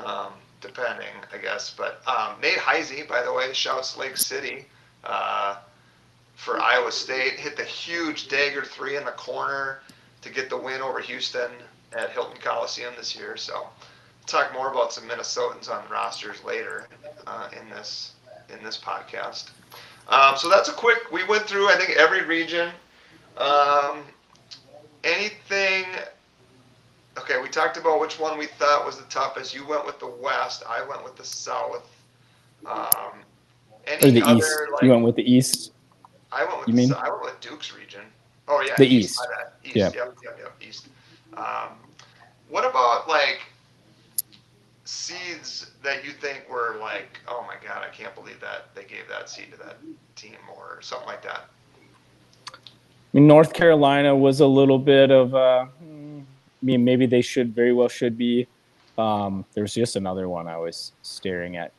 um, Depending, I guess. But Nate Heisey, by the way, shouts Lake City uh, for Iowa State, hit the huge dagger three in the corner to get the win over Houston at Hilton Coliseum this year. So, talk more about some Minnesotans on rosters later in this podcast. So that's a quick. We went through, I think, every region. Um, Anything Okay, we talked about which one we thought was the toughest. You went with the West. I went with the South. Um, Or any the East. other You like? went with the East, you mean? I went with Duke's region. Oh yeah, The East. My East. bad. Yeah. East. Yep. East. Um, what about like seeds that you think were like, oh my god, I can't believe that they gave that seed to that team or something like that? I mean, North Carolina was a little bit of I mean, maybe they very well should be. There's just another one I was staring at.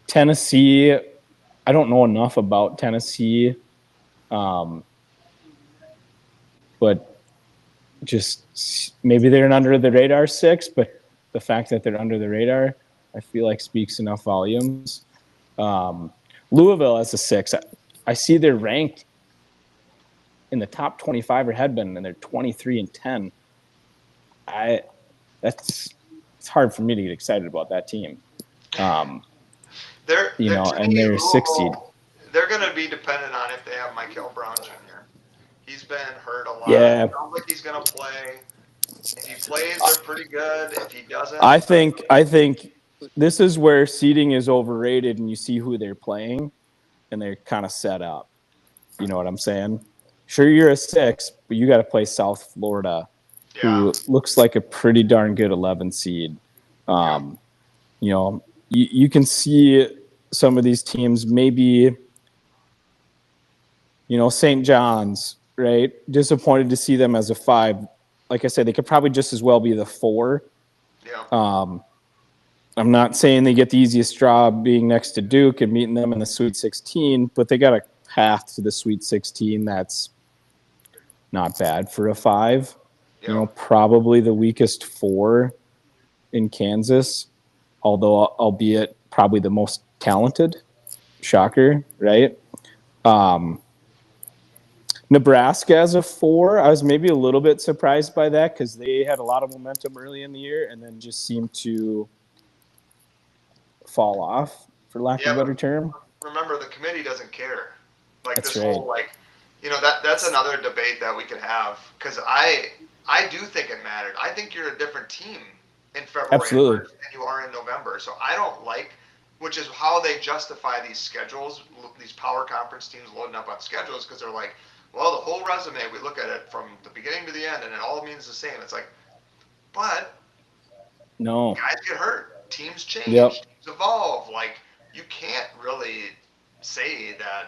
Tennessee, I don't know enough about Tennessee, um, but just maybe they're an under the radar six, but the fact that they're under the radar, I feel like speaks enough volumes. Um, Louisville as a six, I see they're ranked in the top 25 or had been, and they're 23-10. It's hard for me to get excited about that team. They're to And me they're 60. Louisville. They're going to be dependent on if they have Michael Brown Jr. He's been hurt a lot. Yeah, Sounds like he's going to play. If he plays, they're pretty good. If he doesn't, I think this is where seeding is overrated, and you see who they're playing, and they're kind of set up. You know what I'm saying? Sure, you're a six, but you got to play South Florida, yeah, who looks like a pretty darn good 11 seed. yeah, Um, you can see some of these teams maybe, St. John's, right? Disappointed to see them as a 5. Like I said, they could probably just as well be the 4. yeah, I'm not saying they get the easiest job being next to Duke and meeting them in the Sweet 16, but they got a path to the Sweet 16 that's not bad for a 5. yeah, Probably the weakest 4 in Kansas, although albeit probably the most talented. Shocker, right? Nebraska as a 4, I was maybe a little bit surprised by that because they had a lot of momentum early in the year and then just seemed to fall off, for lack of yeah. a better term. But remember, the committee doesn't care. Like That's this right. whole that's another debate that we could have because I do think it mattered. I think you're a different team in February and Absolutely. March than you are in November. So I don't like, which is how they justify these schedules, these power conference teams loading up on schedules because they're like, well, the whole resume, we look at it from the beginning to the end and it all means the same. It's like, but No. guys get hurt, teams change, Yep. teams evolve. Like, you can't really say that.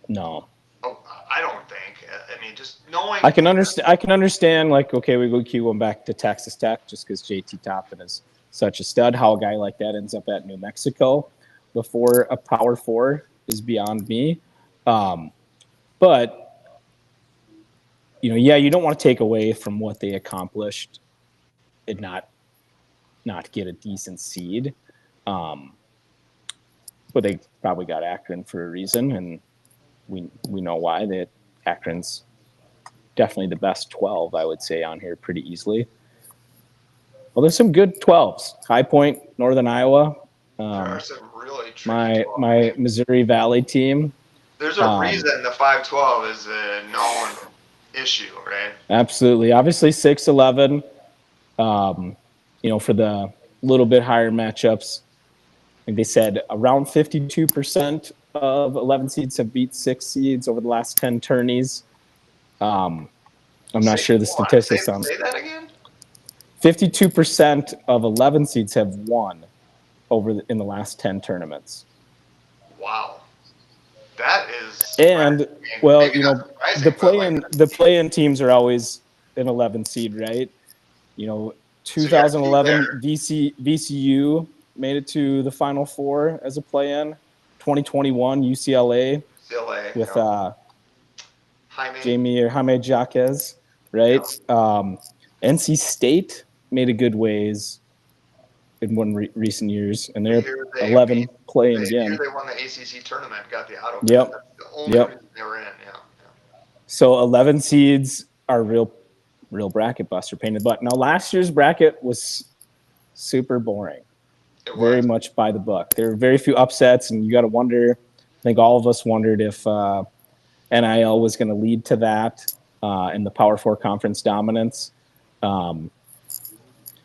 No. Oh, I don't think. I mean, just knowing. I can understand. Like, okay, we keep going back to Texas Tech just because JT Toppin is such a stud. How a guy like that ends up at New Mexico before a Power 4 is beyond me. But you don't want to take away from what they accomplished and not get a decent seed. But they probably got Akron for a reason, and we know why. They had Akron's definitely the best 12, I would say, on here pretty easily. Well, there's some good 12s. High Point, Northern Iowa. There are some really tricky My 12 my names. Missouri Valley team. There's a reason the 512 is a known issue, right? Absolutely. Obviously, 6-11. For the little bit higher matchups, like they said, around 52% of 11 seeds have beat 6 seeds over the last 10 tourneys. I'm not Say sure the what? statistics on Say that again. 52% of 11 seeds have won in the last 10 tournaments. Wow, that is surprising. And Maybe well, not surprising, the but like, play-in teams are always an 11 seed, right? so you got to be 2011 there. VCU made it to the Final Four as a play-in. 2021 UCLA UCLA, with yeah. Jaime, Jaime Jaquez, yeah. right? NC State made a good ways in recent years, and The they're year they 11 beat, playing the year again. they won the ACC tournament, got the auto bid. Yep, That's the only yep. reason they were in. Yeah, So 11 seeds are real bracket buster, pain in the butt. Now last year's bracket was super boring. it Very was. much by the book. There were very few upsets, and you got to wonder. I think all of us wondered if NIL was going to lead to that in the Power Four conference dominance.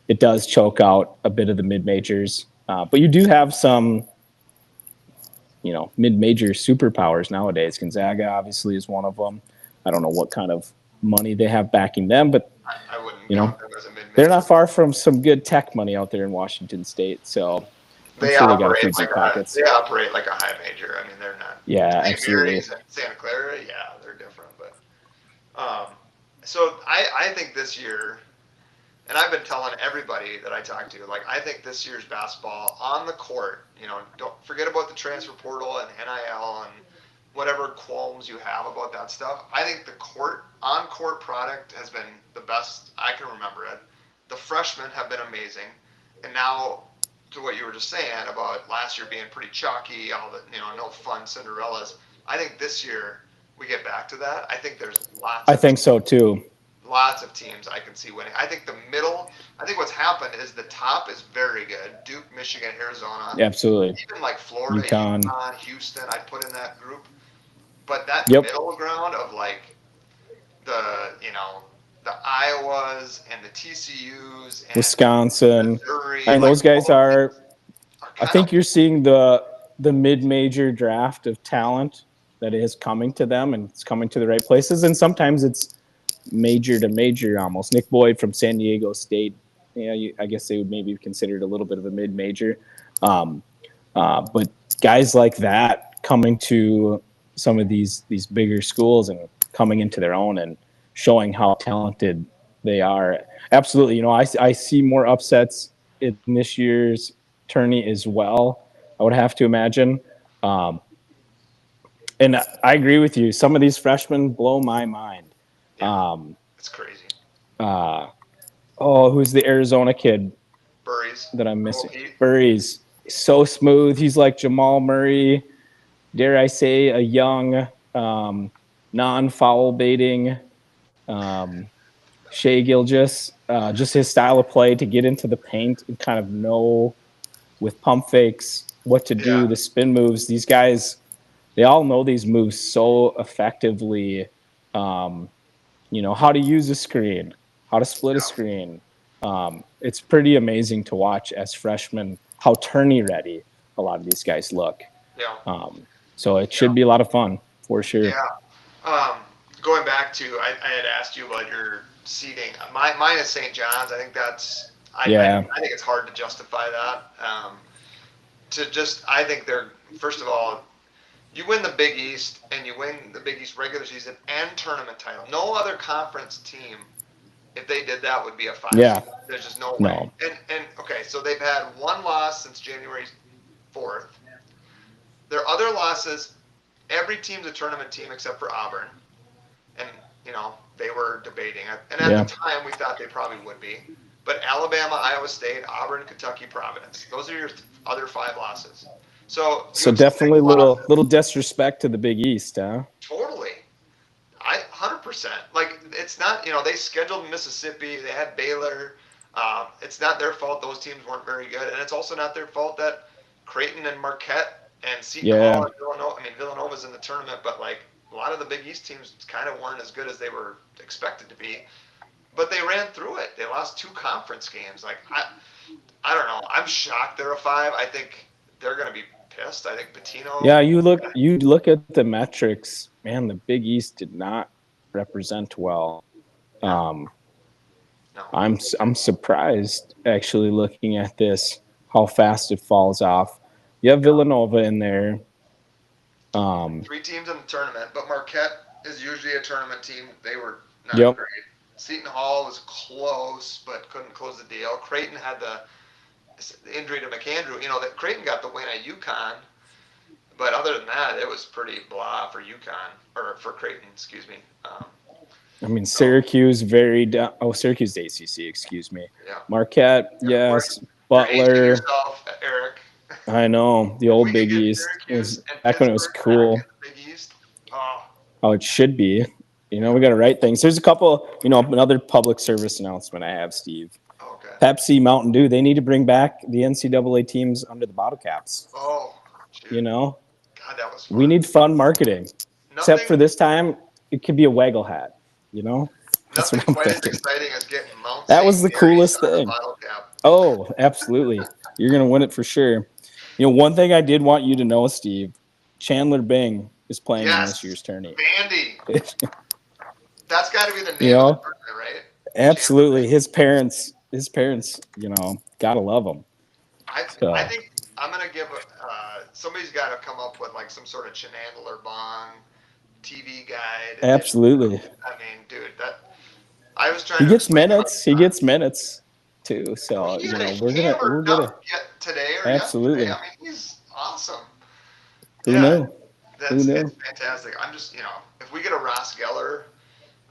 It does choke out a bit of the mid majors, but you do have some, mid major superpowers nowadays. Gonzaga obviously is one of them. I don't know what kind of money they have backing them, but I wouldn't you know count them as a they're mid-major. not far from some good tech money out there in Washington State. So I'm They sure they got a operate few like deep pockets. a high major. I mean, they're not. Yeah, St. absolutely. Mary's and Santa Clara, yeah, they're different. But so I think this year, and I've been telling everybody that I talk to, like I think this year's basketball on the court, don't forget about the transfer portal and NIL and whatever qualms you have about that stuff. I think the on court product has been the best I can remember it. The freshmen have been amazing, and now to what you were just saying about last year being pretty chalky, all the no fun Cinderellas. I think this year we get back to that. I think there's I think so too. lots of teams I can see winning. I think the middle. I think what's happened is the top is very good. Duke, Michigan, Arizona, Absolutely. even like Florida, UConn. Houston. I'd put in that group. But that Yep. middle ground of like the Iowas and the TCUs and Wisconsin. Missouri, And like those guys all are. I kind of think you're seeing the mid-major draft of talent that is coming to them, and it's coming to the right places. And sometimes it's major to major almost. Nick Boyd from San Diego State. I guess they would maybe consider it a little bit of a mid-major. But guys like that coming to some of these bigger schools and coming into their own and showing how talented they are. Absolutely. I see more upsets in this year's tourney as well, I would have to imagine. And I agree with you. Some of these freshmen blow my mind. it's crazy. Who's the Arizona kid Burries that I'm missing? Heat. Burries. So smooth. He's like Jamal Murray. Dare I say, a young, non-foul baiting Shea Gilgis. Just his style of play to get into the paint and kind of know with pump fakes what to do, the spin moves. These guys, they all know these moves so effectively. How to use a screen, how to split a screen. It's pretty amazing to watch as freshmen how tourney ready a lot of these guys look. Yeah. So it should be a lot of fun for sure. Yeah. Going back to, I had asked you about your seating. Mine is St. John's. I think that's. I think it's hard to justify that. I think they're, first of all, you win the Big East and you win the Big East regular season and tournament title. No other conference team, if they did that, would be a 5. Yeah. There's just no way. No. And okay, so they've had one loss since January 4th. Their other losses, every team's a tournament team except for Auburn. And, they were debating. And at the time, we thought they probably would be. But Alabama, Iowa State, Auburn, Kentucky, Providence. Those are your other 5 losses. So definitely little disrespect to the Big East, huh? Totally. 100%. Like it's not, they scheduled Mississippi, they had Baylor. It's not their fault those teams weren't very good, and it's also not their fault that Creighton and Marquette and Seton Hall Yeah. and Villanova. I mean, Villanova's in the tournament, but like a lot of the Big East teams kind of weren't as good as they were expected to be. But they ran through it. They lost two conference games. Like I don't know. I'm shocked they're a five. I think they're going to be pissed. I think Yeah, Patino. you look at the metrics, man, the Big East did not represent well. No, Um, no. I'm surprised actually looking at this how fast it falls off. You have Yeah. Villanova in there. Um, Three teams in the tournament, but Marquette is usually a tournament team. They were not yep, great. Seton Hall was close, but couldn't close the deal. Creighton had the injury to McAndrew. That Creighton got the win at UConn, but other than that, it was pretty blah for UConn or for Creighton. Excuse me. I mean So Syracuse very down. Oh, Syracuse ACC, excuse me. yeah, Marquette, yeah. yes. You're aging Butler, yourself, Eric. I know the If we old could Big get East Syracuse was and back when it was Pittsburgh back in cool. the Big East, oh How it should be. yeah, We got to write things. There's a couple. Another public service announcement I have, Steve. okay. Pepsi, Mountain Dew, they need to bring back the NCAA teams under the bottle caps. Oh, You shoot. know, God, that was we fun. need fun marketing. Except Nothing, for this time, it could be a waggle hat. You know, that's nothing what I'm quite as thinking. exciting as getting Mount That St. was the Mary's coolest on a thing. bottle cap. Oh, absolutely. You're gonna win it for sure. One thing I did want you to know, Steve, Chandler Bing is playing in this Yes, year's tourney. Vandy. That's got to be the you name of the know, tournament, right? Chandler absolutely. Bing. His parents, gotta love him. I So think I'm gonna give somebody's got to come up with like some sort of Chenandler Bong TV guide. And absolutely. I mean, dude, that I was trying He to gets explain to my minutes. He son. gets minutes too. Oh, So he had a we're hammer gonna dunk today or yesterday. absolutely. I mean, he's awesome. Who Yeah, knew? Who it's knew? fantastic. I'm just if we get a Ross Geller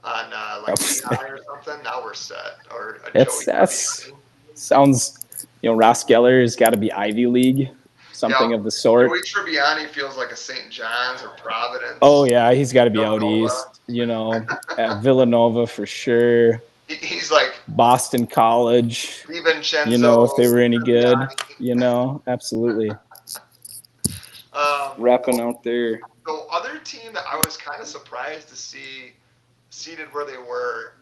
on like Lehigh or something, now we're set. Or a Joey That's Tribbiani. sounds. Ross Geller has got to be Ivy League, Yeah, something of the Joey sort. Tribbiani feels like a St. John's or Oh Providence, yeah, he's got to be out Villanova. east. At Villanova for sure. He's like Boston College. If they DiVincenzo, were any good. Tribbiani. Absolutely. Um, Repping out there. the other team that I was kind of surprised to see seated where they were,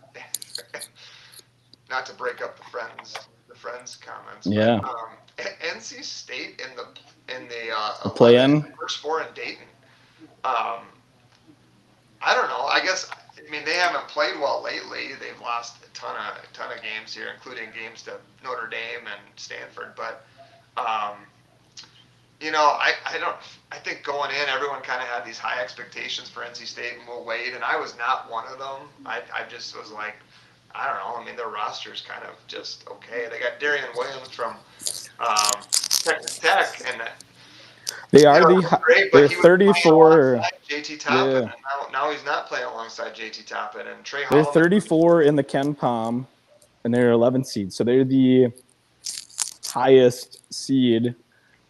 not to break up the friends comments, but Yeah. NC State in the A play 11 in. first four in Dayton. Um, I don't know. I mean they haven't played well lately. They've lost a ton of games here, including games to Notre Dame and Stanford. But um, I don't. I think going in, everyone kind of had these high expectations for NC State and Will Wade, and I was not one of them. I just was like, I don't know. I mean, their roster's kind of just okay. They got Darian Williams from Texas Tech, and They are he was great, but they're he was playing 34. alongside JT Toppin, Yeah. and now he's not playing alongside JT Toppin, and Trey They're Holloman. 34 in the Ken Palm, and they're 11 seed. So they're the highest seed,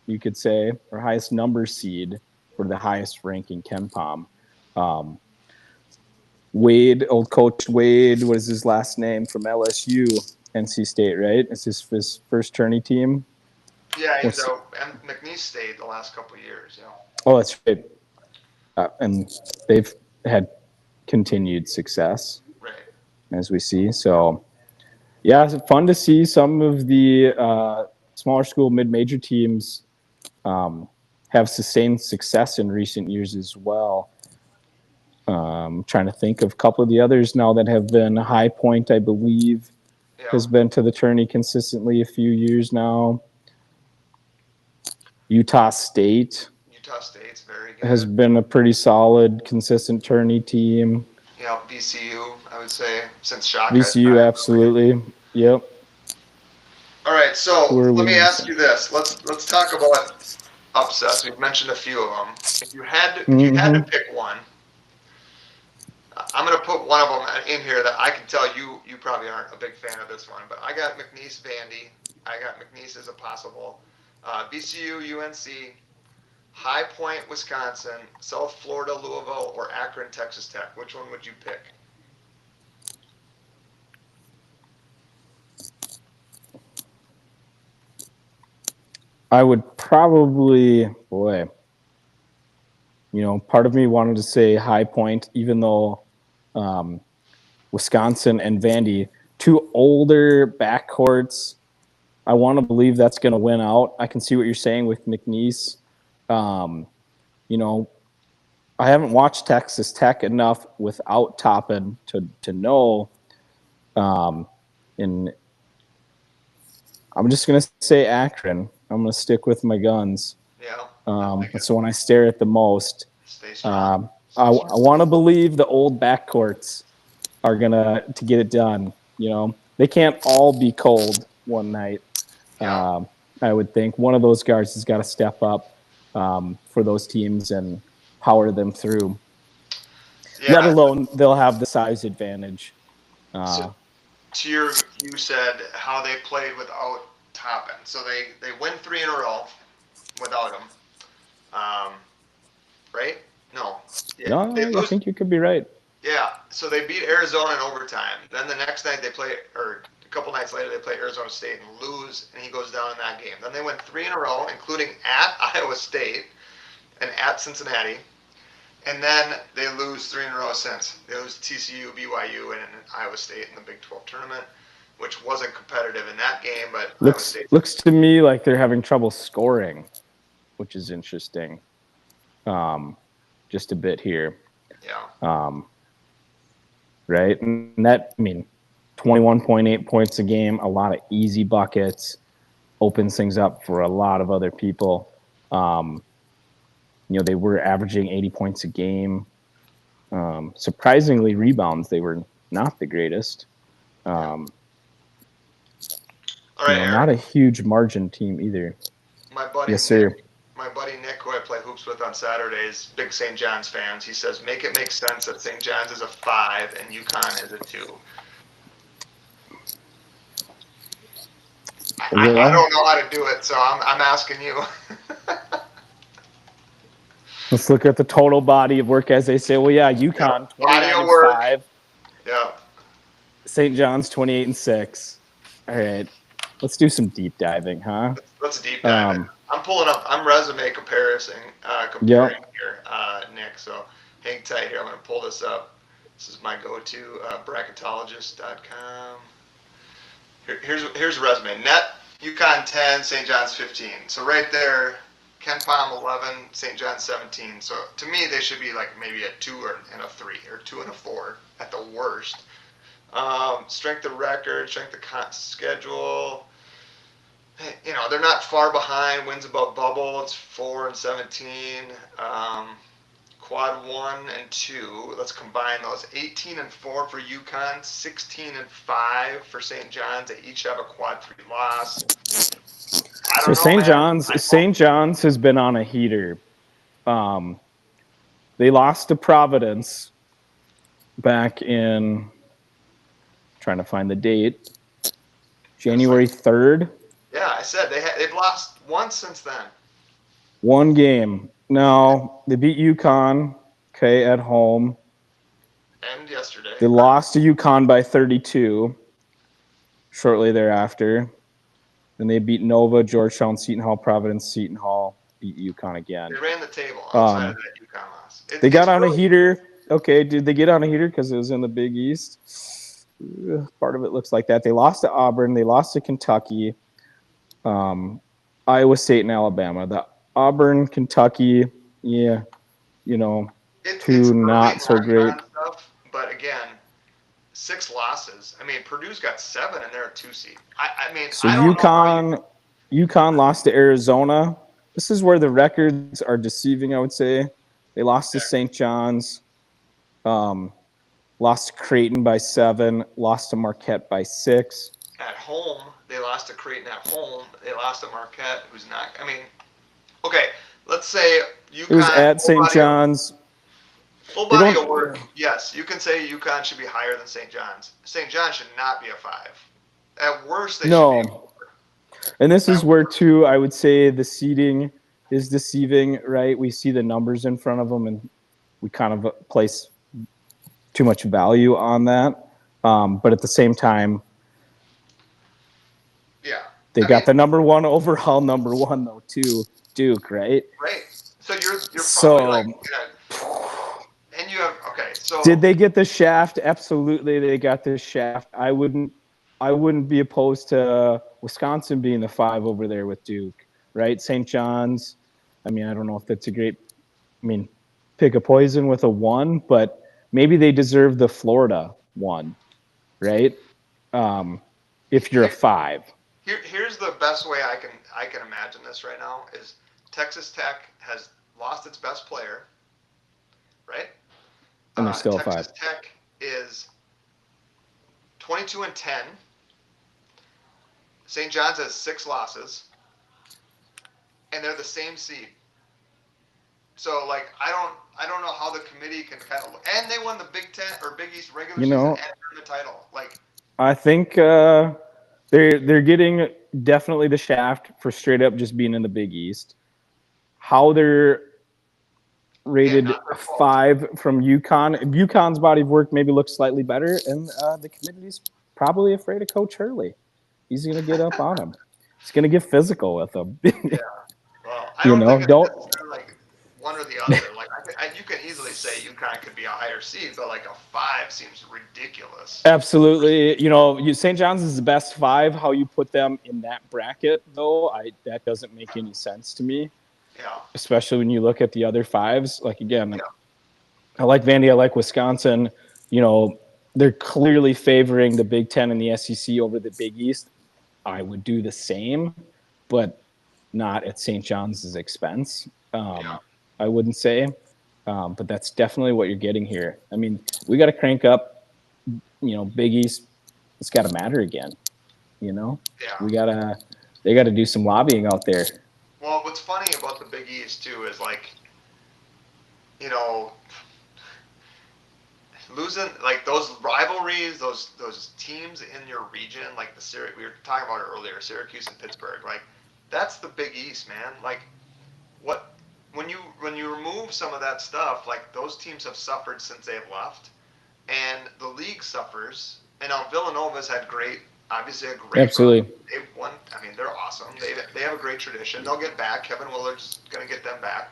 you could say, or highest number seed for the highest ranking Ken Palm. Wade, old coach Wade, what is his last name from LSU, NC State, right? It's his first tourney team. Yeah, he was What's, at McNeese State the last couple of years. oh, that's right. And they've had continued success, Right. as we see. So, yeah, it's fun to see some of the smaller school mid-major teams have sustained success in recent years as well. Trying to think of a couple of the others now that have been. High Point, I believe, has been to the tourney consistently a few years now. Utah State's very good. has been a pretty solid, consistent tourney team. Yeah, VCU, I would say, since Shaka. VCU, absolutely. Yep. All right, so let me ask missing? you this. Let's talk about upsets. We've mentioned a few of them. If you had to Mm-hmm. pick one, I'm going to put one of them in here that I can tell you probably aren't a big fan of this one, but I got McNeese Vandy. I got McNeese as a possible. VCU UNC, High Point Wisconsin, South Florida Louisville, or Akron Texas Tech. Which one would you pick? I would probably, boy, part of me wanted to say High Point, even though Wisconsin and Vandy, two older backcourts. I want to believe that's going to win out. I can see what you're saying with McNeese. You know, I haven't watched Texas Tech enough without Toppin to know. And I'm just going to say Akron. I'm going to stick with my guns. Yeah. That's the one I stare at the most. Stay strong. I want to believe the old backcourts are gonna to get it done. They can't all be cold one night. Yeah. I would think one of those guards has got to step up for those teams and power them through. Yeah. Let alone they'll have the size advantage. So you said how they played without Toppin. So they win 3 in a row without him. Right? No. Yeah. No, They I lose. think you could be right. Yeah. So they beat Arizona in overtime. Then the next night they play, or a couple nights later they play Arizona State and lose, and he goes down in that game. Then they win 3 in a row, including at Iowa State and at Cincinnati. And then they lose 3 in a row since. They lose to TCU, BYU, and Iowa State in the Big 12 tournament, which wasn't competitive in that game, but Iowa State. Looks to me like they're having trouble scoring, which is interesting. Just a bit here. Yeah. Right? And that, 21.8 points a game, a lot of easy buckets, opens things up for a lot of other people. They were averaging 80 points a game. Surprisingly, rebounds, they were not the greatest. All right, not a huge margin team either. My buddy, yes, sir. Nick, my buddy Nick, who I play hoops with on Saturdays, big St. John's fans. He says, make it make sense that St. John's is a 5 and UConn is a 2. I don't know how to do it, so I'm asking you. Let's look at the total body of work, as they say. Well, yeah, UConn, 29-5. Yeah. St. John's, 28-6. All right, let's do some deep diving, huh? Let's deep dive. I'm pulling up. I'm resume comparing here, Nick. So hang tight here. I'm going to pull this up. This is my go-to, bracketologist.com. Here's resume. Net, UConn 10, St. John's 15. So right there, Ken Palm 11, St. John's 17. So to me, they should be like maybe a 2 and a 3 or 2 and a 4 at the worst. Strength of record, strength of schedule. They're not far behind. Wins above bubble. It's 4 and 17. Quad 1 and 2. Let's combine those. 18 and 4 for UConn. 16 and 5 for St. John's. They each have a quad 3 loss. So St. John's has been on a heater. They lost to Providence back in, trying to find the date, January 3rd. Yeah, I said they've lost once since then. One game. No, they beat UConn, at home. And yesterday. They lost to UConn by 32 shortly thereafter. Then they beat Nova, Georgetown, Seton Hall, Providence, Seton Hall, beat UConn again. They ran the table outside of that UConn loss. They got on a heater. Okay, did they get on a heater because it was in the Big East? Part of it looks like that. They lost to Auburn. They lost to Kentucky, Iowa State, and Alabama. The Auburn, Kentucky, two not so great. Stuff, but again, 6 losses. Purdue's got 7 and they're a 2 seed. So UConn lost to Arizona. This is where the records are deceiving, I would say. They lost to St. John's, lost to Creighton by 7, lost to Marquette by 6. At home, they lost to Creighton at home. They lost to Marquette, who's not. Okay, let's say UConn. It was at St. John's. Full body of work. Yes, you can say UConn should be higher than St. John's. St. John's should not be a 5. At worst, they should be a 4. And this is where, too, I would say the seeding is deceiving, right? We see the numbers in front of them, and we kind of place too much value on that. But at the same time, They I mean, got the number one overall number one though too, Duke, right? right. So you're probably like, So and you have okay. So did they get the shaft? Absolutely, they got the shaft. I wouldn't be opposed to Wisconsin being the 5 over there with Duke, right? St. John's. I mean, I don't know if that's a great. I mean, pick a poison with a 1, but maybe they deserve the Florida 1, right? Um, if you're a here, 5, here's the best way I can imagine this right now is Texas Tech has lost its best player, right? and they're still a 5. Texas Tech is 22-10. St. John's has 6 losses, and they're the same seed. So like I don't know how the committee can kind of and they won the Big Ten or Big East regular You season know, and the title. Like I think they're getting definitely the shaft for straight up just being in the Big East. How they're again, rated not their a fault. 5 from UConn. UConn's body of work maybe looks slightly better, and the committee's probably afraid of Coach Hurley. He's going to get up on him. He's going to get physical with him. Yeah. Well, I you don't think know, it's don't. necessarily like one or the other. Like you can easily say UConn could be a higher seed, but like a 5 seems ridiculous. Absolutely. St. John's is the best 5. How you put them in that bracket, though, that doesn't make any sense to me, Yeah. especially when you look at the other 5s. Like, again, Yeah. I like Vandy. I like Wisconsin. They're clearly favoring the Big Ten and the SEC over the Big East. I would do the same, but not at St. John's expense. Yeah. I wouldn't say, but that's definitely what you're getting here. I mean, we got to crank up. Big East. It's got to matter again. You know, Yeah. we gotta. They got to do some lobbying out there. Well, what's funny about the Big East too is like, you know, losing like those rivalries, those teams in your region, like we were talking about it earlier, Syracuse and Pittsburgh. Like that's the Big East, man. Like what when you remove some of that stuff, like those teams have suffered since they've left, and the league suffers. And now Villanova's had obviously a great run. Absolutely. They've won. I mean, they're awesome. They have a great tradition. They'll get back. Kevin Willard's going to get them back.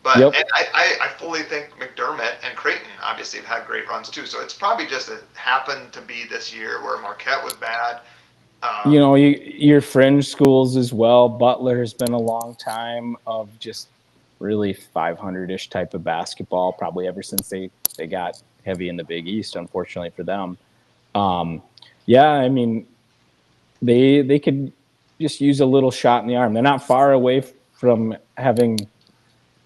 But Yep. and I fully think McDermott and Creighton obviously have had great runs too. So it's probably just happened to be this year where Marquette was bad. Your fringe schools as well. Butler has been a long time of just really 500-ish type of basketball, probably ever since they got heavy in the Big East, unfortunately for them. Yeah, I mean, they could just use a little shot in the arm. They're not far away from having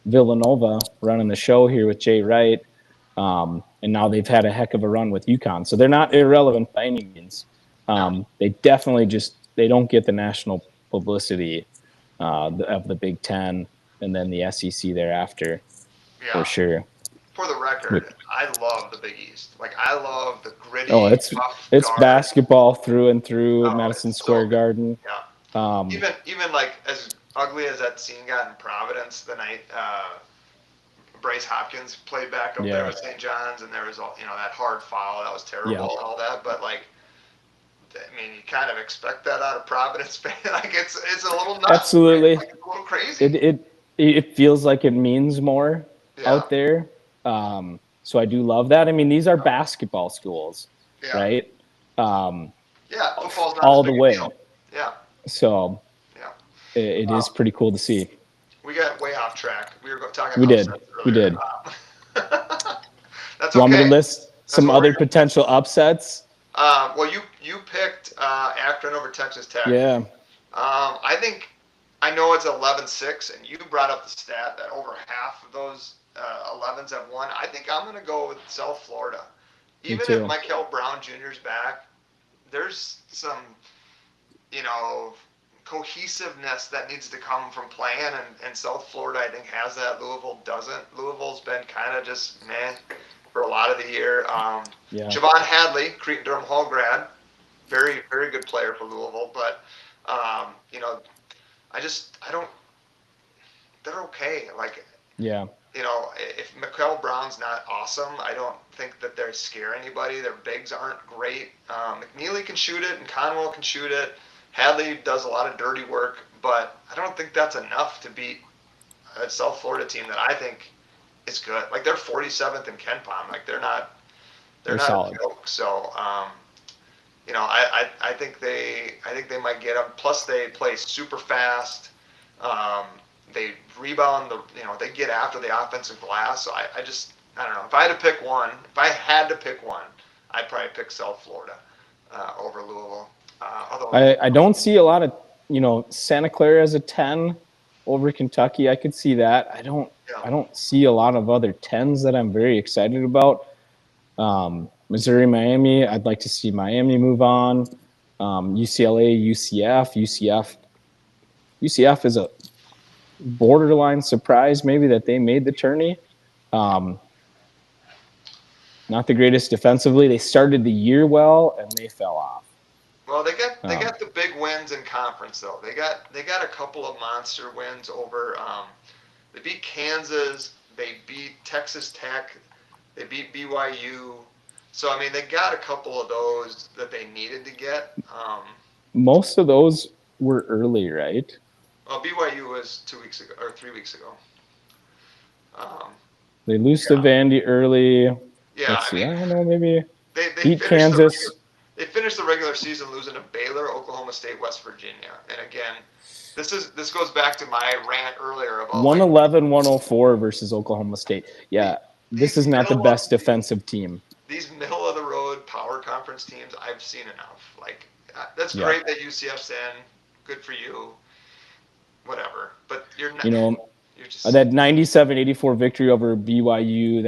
Villanova running the show here with Jay Wright. And now they've had a heck of a run with UConn. So they're not irrelevant by any means. They definitely they don't get the national publicity of the Big Ten and then the SEC thereafter, for sure. For the record, I love the Big East. Like I love the gritty, tough it's guard. basketball through and through. Oh, Madison it's Square so Garden. Yeah. Even like as ugly as that scene got in Providence the night Bryce Hopkins played back up there with St. John's, and there was all that hard foul that was terrible and all that. But like, I mean, you kind of expect that out of Providence. Like it's a little nuts. Absolutely, right? Like, it's a little crazy. It feels like it means more out there. So I do love that. I mean, these are basketball schools, right? Yeah, football's not all as big the a way. deal. Yeah. So it is pretty cool to see. We got way off track. We were talking. We did. Earlier. We did. That's okay. Want me to list some other potential upsets? Well, you picked Akron over Texas Tech. Yeah. I know it's 11-6, and you brought up the stat that over half of those 11s have won. I think I'm going to go with South Florida. Even if Michael Brown Jr.'s back, there's some, cohesiveness that needs to come from playing, and South Florida, I think, has that. Louisville doesn't. Louisville's been kind of just meh for a lot of the year. Javon Hadley, Cretan-Durham Hall grad, very, very good player for Louisville, but, they're okay. Like, if Mikel Brown's not awesome, I don't think that they scare anybody. Their bigs aren't great. McNeely can shoot it, and Conwell can shoot it. Hadley does a lot of dirty work, but I don't think that's enough to beat a South Florida team that I think is good. Like they're 47th in Ken Palm. Like they're They're not a solid. joke. So I think they might get them. Plus they play super fast. Um, they rebound they get after the offensive glass. So I don't know. If I had to pick one, I'd probably pick South Florida over Louisville. Although I don't see a lot of, Santa Clara as a 10 over Kentucky. I could see that. yeah, I don't see a lot of other 10s that I'm very excited about. Missouri, Miami, I'd like to see Miami move on. UCLA, UCF is a borderline surprise maybe that they made the tourney. Um, Not the greatest defensively. They started the year well and they fell off. well, they Um, got the big wins in conference though. They got a couple of monster wins over. They beat Kansas. They beat Texas Tech. They beat BYU. So I mean, they got a couple of those that they needed to get. Most of those were early, right? Well, BYU was 2 weeks ago or 3 weeks ago. Um, They lose to yeah, Vandy early. yeah. Let's I see. mean, I don't know. Maybe they beat finished Kansas. they finished the regular season losing to Baylor, Oklahoma State, West Virginia. And again, this goes back to my rant earlier about like 111, 104 versus Oklahoma State. the, Yeah, this these is not the middle of best defensive team. these middle of the road power conference teams. I've seen enough. Like that's Yeah. great that UCF's in. Good for you. Whatever. But you're not. You know, You're just that 97-84 victory over BYU,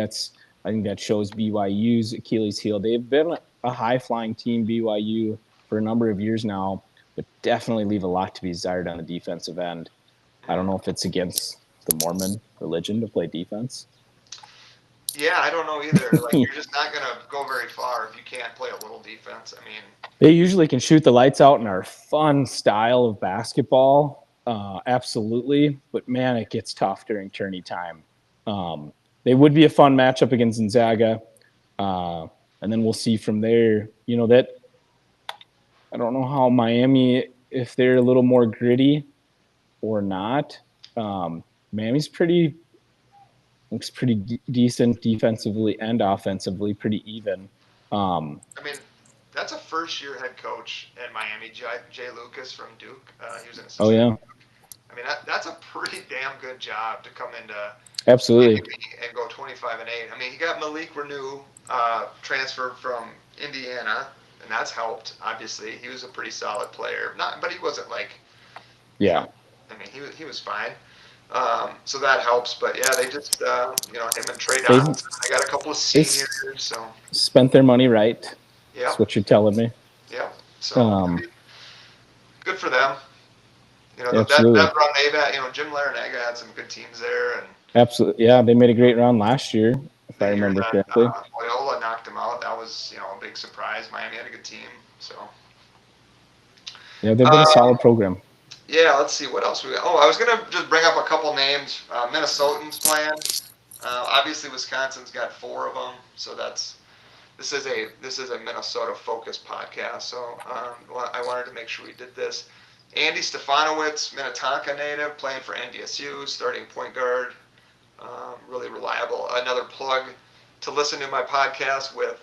I think that shows BYU's Achilles heel. They've been a high-flying team, BYU, for a number of years now, but definitely leave a lot to be desired on the defensive end. I don't know if it's against the Mormon religion to play defense. yeah. I don't know either. Like you're just not gonna go very far if you can't play a little defense. I mean, They usually can shoot the lights out in our fun style of basketball. Absolutely. But man, it gets tough during tourney time. They would be a fun matchup against Gonzaga. Uh, and then we'll see from there. That I don't know how Miami, if they're a little more gritty or not. Miami's looks pretty decent defensively and offensively, pretty even. I mean, that's a first-year head coach in Miami, Jay Lucas from Duke. He was an Oh assistant. yeah, I mean, that's a pretty damn good job to come into absolutely. Miami and go 25-8. I mean, he got Malik Renew transferred from Indiana, and that's helped. Obviously, he was a pretty solid player. Not, but he wasn't like, you Yeah, know, I mean, he was fine. So that helps. But yeah, they just him and Trey they Donaldson. I got a couple of they seniors, so spent their money right. yeah, That's what you're telling me. yeah. So I Um, mean, good for them. That Absolutely, run they've had. Jim Larinaga had some good teams there, and absolutely. Yeah, they made a great run last year, if I the year remember that correctly. Loyola knocked them out, that was a big surprise. Miami had a good team, so. Yeah, they've been a Um, solid program. yeah, let's see what else we got. Oh, I was gonna just bring up a couple names. Minnesotans playing. Obviously, Wisconsin's got four of them, so this is a Minnesota focused podcast. So I wanted to make sure we did this. Andy Stefanowicz, Minnetonka native, playing for NDSU, starting point guard. Really reliable. Another plug to listen to my podcast with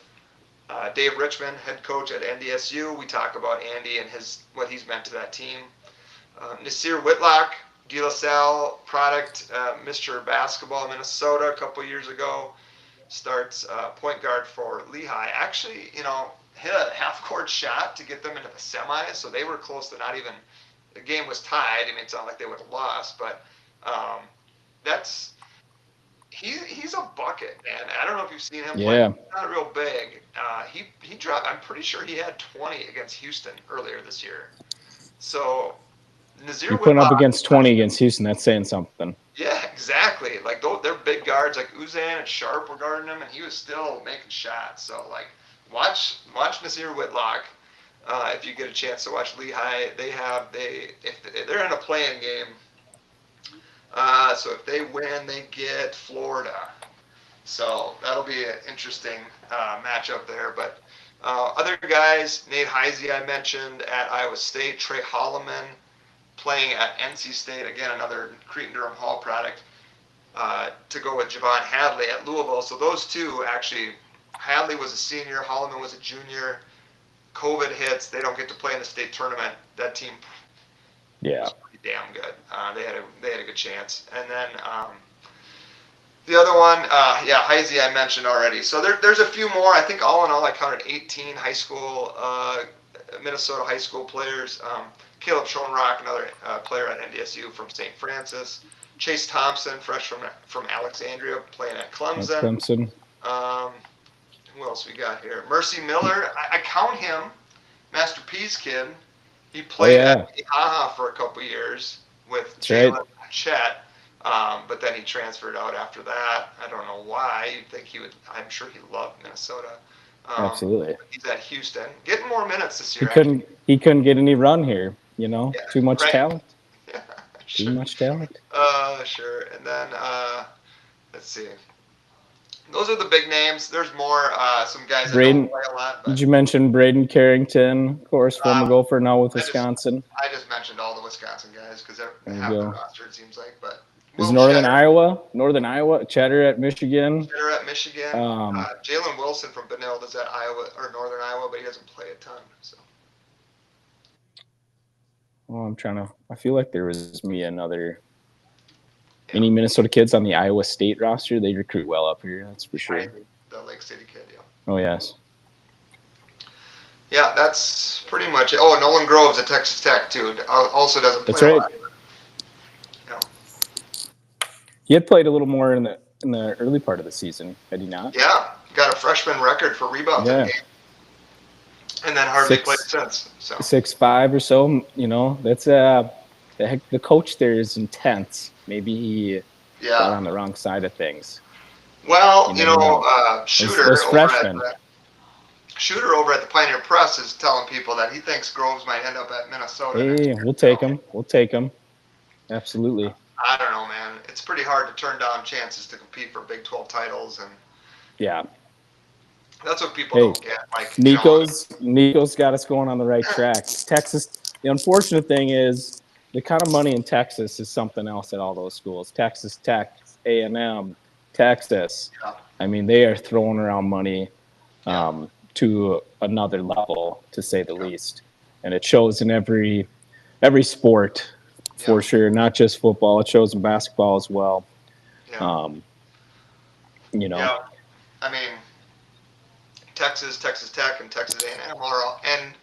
Dave Richmond, head coach at NDSU. We talk about Andy and what he's meant to that team. Nasir Whitlock, De La Salle product, Mr. Basketball Minnesota a couple years ago, starts point guard for Lehigh. Actually, hit a half-court shot to get them into the semis, so they were close to not even. The game was tied. I mean, it's not like they would have lost, but that's he's a bucket, man. I don't know if you've seen him play. Yeah, He's not real big. He dropped. I'm pretty sure he had 20 against Houston earlier this year. So Nazir you're putting up Whitlock. against 20 against Houston. That's saying something. Yeah, exactly. Like they're big guards. Like Uzan and Sharp were guarding him, and he was still making shots. So like, watch Nazir Whitlock. If you get a chance to watch Lehigh, if they're in a playing game. So if they win, they get Florida. So that'll be an interesting matchup there. But Other guys, Nate Heisey I mentioned at Iowa State, Trey Holloman playing at NC State, again another Cretin-Durham Hall product, to go with Javon Hadley at Louisville. So those two actually, Hadley was a senior, Holloman was a junior. COVID hits, they don't get to play in the state tournament. That team Yeah. was pretty damn good. They had a good chance. And then the other one, Heisey I mentioned already. So there's a few more. I think all in all, I counted 18 high school, Minnesota high school players. Caleb Schoenrock, another player at NDSU from St. Francis. Chase Thompson, fresh from Alexandria, playing at Clemson. Clemson. Who else we got here? Mercy Miller. I count him, Master P's kid. He played at Ihaha for a couple years with Jalen and Chet. But then he transferred out after that. I don't know why. You'd think he would. I'm sure he loved Minnesota. Absolutely. He's at Houston, getting more minutes this year. He couldn't get any run here. You know, too much talent. Yeah, sure. Too much talent. Sure. And then let's see. Those are the big names. There's more. Some guys that don't play a lot. Did you mention Braden Carrington, of course, former Gopher, now with Wisconsin? I just mentioned all the Wisconsin guys because they're half the roster, it seems like. But is Northern Iowa, Cheddar at Michigan. Jalen Wilson from Benilde is at Iowa or Northern Iowa, but he doesn't play a ton. So. Well, I feel like there was any Minnesota kids on the Iowa State roster. They recruit well up here, that's for sure. The Lake City kid, yeah. Oh, yes. Yeah, that's pretty much it. Oh, Nolan Groves at Texas Tech, too. Also doesn't play. That's right. A lot. Yeah. He had played a little more in the early part of the season, had he not? Yeah, got a freshman record for rebounds in the game. And then hardly played since. So 6'5" or so, you know, that's the coach there is intense. Maybe he got on the wrong side of things. Well, Shooter over at the Pioneer Press is telling people that he thinks Groves might end up at Minnesota. Hey, we'll take him. We'll take him. Absolutely. I don't know, man. It's pretty hard to turn down chances to compete for Big 12 titles, and that's what people don't get. Like Nico's got us going on the right track. Texas. The unfortunate thing is the kind of money in Texas is something else at all those schools. Texas Tech, A&M, Texas. Yeah. I mean, they are throwing around money to another level, to say the least, and it shows in every sport for sure. Not just football; it shows in basketball as well. Yeah. Yeah. I mean, Texas Tech, and Texas A&M and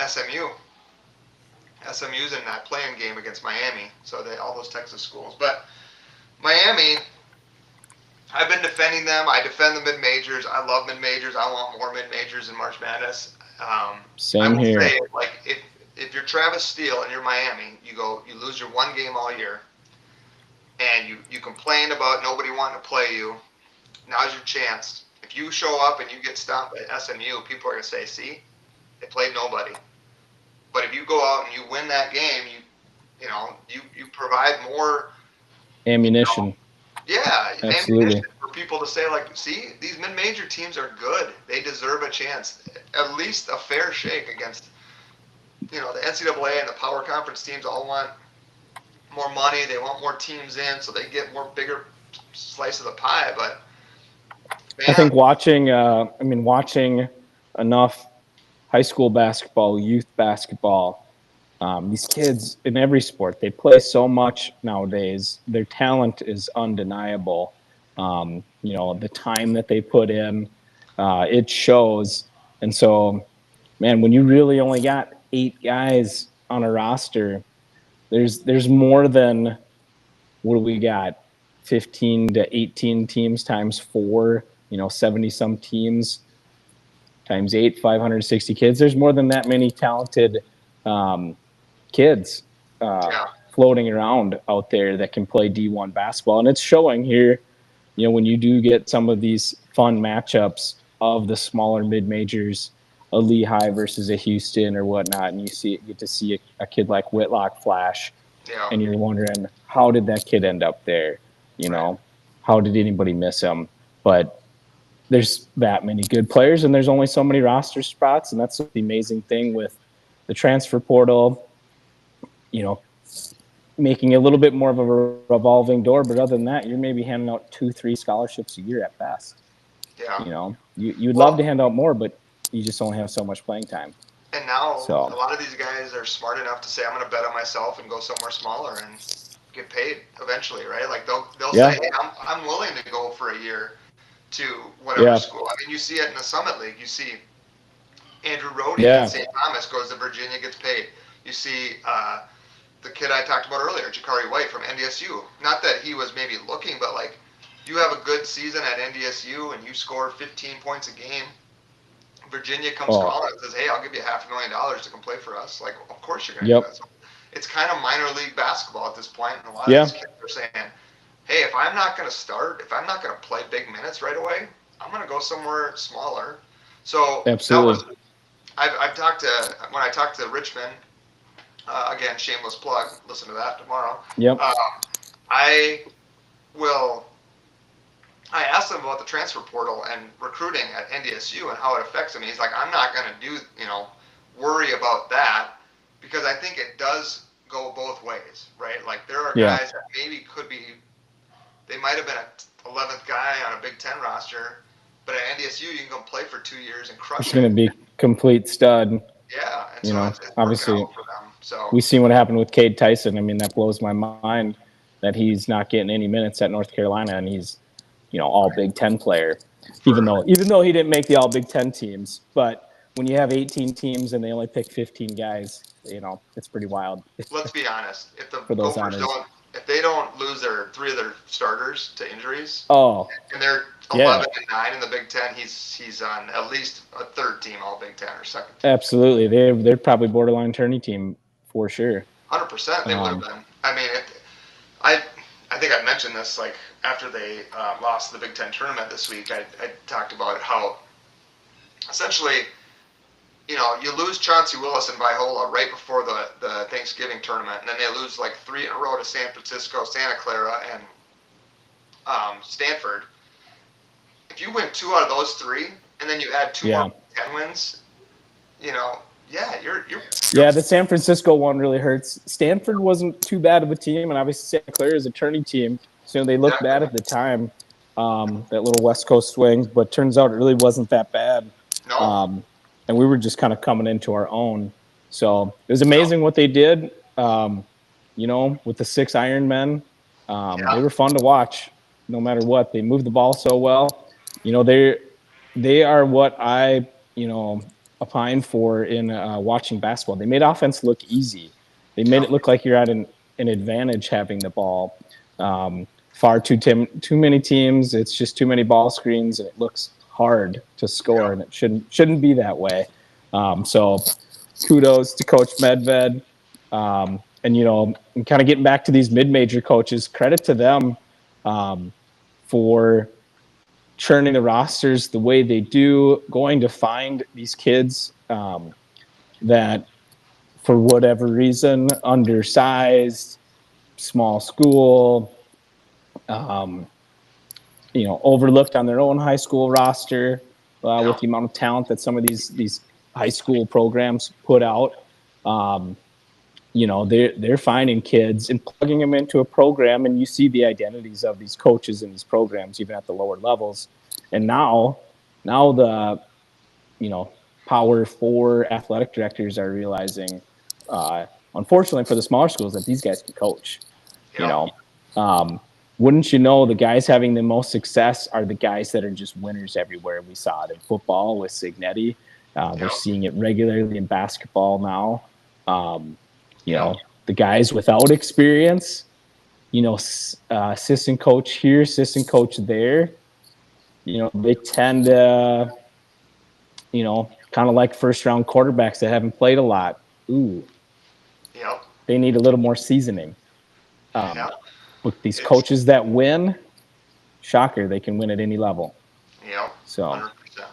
SMU. SMU's in that playing game against Miami, so all those Texas schools. But Miami, I've been defending them. I defend the mid-majors. I love mid-majors. I want more mid-majors in March Madness. Same here. Say, like, if you're Travis Steele and you're Miami, you lose your one game all year, and you complain about nobody wanting to play you. Now's your chance. If you show up and you get stopped at SMU, people are going to say, see, they played nobody. But if you go out and you win that game, you provide more ammunition. Ammunition for people to say, like, see, these mid-major teams are good. They deserve a chance, at least a fair shake against, the NCAA and the power conference teams all want more money. They want more teams in, so they get bigger slice of the pie. But man, I think watching enough high school basketball, youth basketball, these kids in every sport, they play so much nowadays. Their talent is undeniable. The time that they put in, it shows. And so, man, when you really only got 8 guys on a roster, there's more than, what do we got, 15 to 18 teams times 4, 70-some teams times 8, 560 kids. There's more than that many talented kids floating around out there that can play D1 basketball. And it's showing here, when you do get some of these fun matchups of the smaller mid-majors, a Lehigh versus a Houston or whatnot, and you get to see a kid like Whitlock flash, and you're wondering, how did that kid end up there? How did anybody miss him? But there's that many good players, and there's only so many roster spots, and that's the amazing thing with the transfer portal. You know, making it a little bit more of a revolving door, but other than that, you're maybe handing out 2-3 scholarships a year at best. Yeah. You'd love to Well, hand out more, but you just only have so much playing time. and now So a lot of these guys are smart enough to say, "I'm going to bet on myself and go somewhere smaller and get paid eventually," right? Like they'll say, yeah, "Hey, I'm willing to go for a year to whatever yeah, school." I mean, you see it in the Summit League. You see Andrew Rohde at yeah. St. Thomas goes to Virginia, gets paid. You see the kid I talked about earlier, Jakari White from NDSU. Not that he was maybe looking, but like you have a good season at NDSU and you score 15 points a game. Virginia comes Oh, calling and says, "Hey, I'll give you $500,000 to come play for us." Like, of course you're going to do yep, that. So it's kind of minor league basketball at this point, and a lot of yeah, these kids are saying, "Hey, if I'm not going to start, if I'm not going to play big minutes right away, I'm going to go somewhere smaller." So that was absolutely. I've talked to when I talked to Richmond. Again, shameless plug. Listen to that tomorrow. Yep, Uh, I will. I asked him about the transfer portal and recruiting at NDSU and how it affects him. He's like, "I'm not going to worry about that because I think it does go both ways, right? Like there are yeah. guys that maybe could be, they might have been a 11th guy on a Big Ten roster, but at NDSU you can go play for 2 years and It's crush going it." to be complete stud. Yeah, and so it's working Obviously, out for them. So we seen what happened with Cade Tyson. I mean, that blows my mind that he's not getting any minutes at North Carolina, and he's all Big Ten player, even for though he didn't make the All Big Ten teams. But when you have 18 teams and they only pick 15 guys, it's pretty wild let's be honest, if the for those Gophers honors. if they don't lose their three of their starters to injuries, Oh, and they're yeah, 11-9 in the Big Ten, he's on at least a third team All Big Ten or second team. absolutely. They're probably borderline tourney team for sure. 100% they would have been. I mean, I I think I mentioned this like after they lost the Big Ten tournament this week. I talked about how essentially you lose Chauncey Willis and Viola right before the Thanksgiving tournament, and then they lose like 3 in a row to San Francisco, Santa Clara, and Stanford. If you win 2 out of those 3, and then you add 2 more Yeah. 10 wins, yeah, you're Yeah, the San Francisco one really hurts. Stanford wasn't too bad of a team, and obviously Santa Clara is a tourney team, so they looked bad exactly at the time, that little West Coast swing, but turns out it really wasn't that bad. no, Um, and we were just kind of coming into our own. So it was no, amazing what they did, with the 6 Iron Men. They yeah, were fun to watch no matter what. They moved the ball so well. They are what I, opine for in watching basketball. They made offense look easy. They made yeah, it look like you're at an advantage having the ball. Far too many teams. It's just too many ball screens, and it looks hard to score, yeah. and it shouldn't be that way. So kudos to Coach Medved. And kind of getting back to these mid-major coaches, credit to them for churning the rosters the way they do, going to find these kids that, for whatever reason, undersized, small school, overlooked on their own high school roster Yeah. with the amount of talent that some of these high school programs put out. They're finding kids and plugging them into a program, and you see the identities of these coaches in these programs, even at the lower levels. And now the Power Four athletic directors are realizing, unfortunately for the smaller schools, that these guys can coach. You Yeah. know, um, wouldn't you know, the guys having the most success are the guys that are just winners everywhere. We saw it in football with Signetti. We're Yeah. seeing it regularly in basketball now. Um, Yeah. the guys without experience, assistant coach here, assistant coach there, they tend to, kind of like first round quarterbacks that haven't played a lot. Ooh, Yeah. they need a little more seasoning. Yeah. But these It's coaches that win, shocker, they can win at any level. yeah. So, 100%.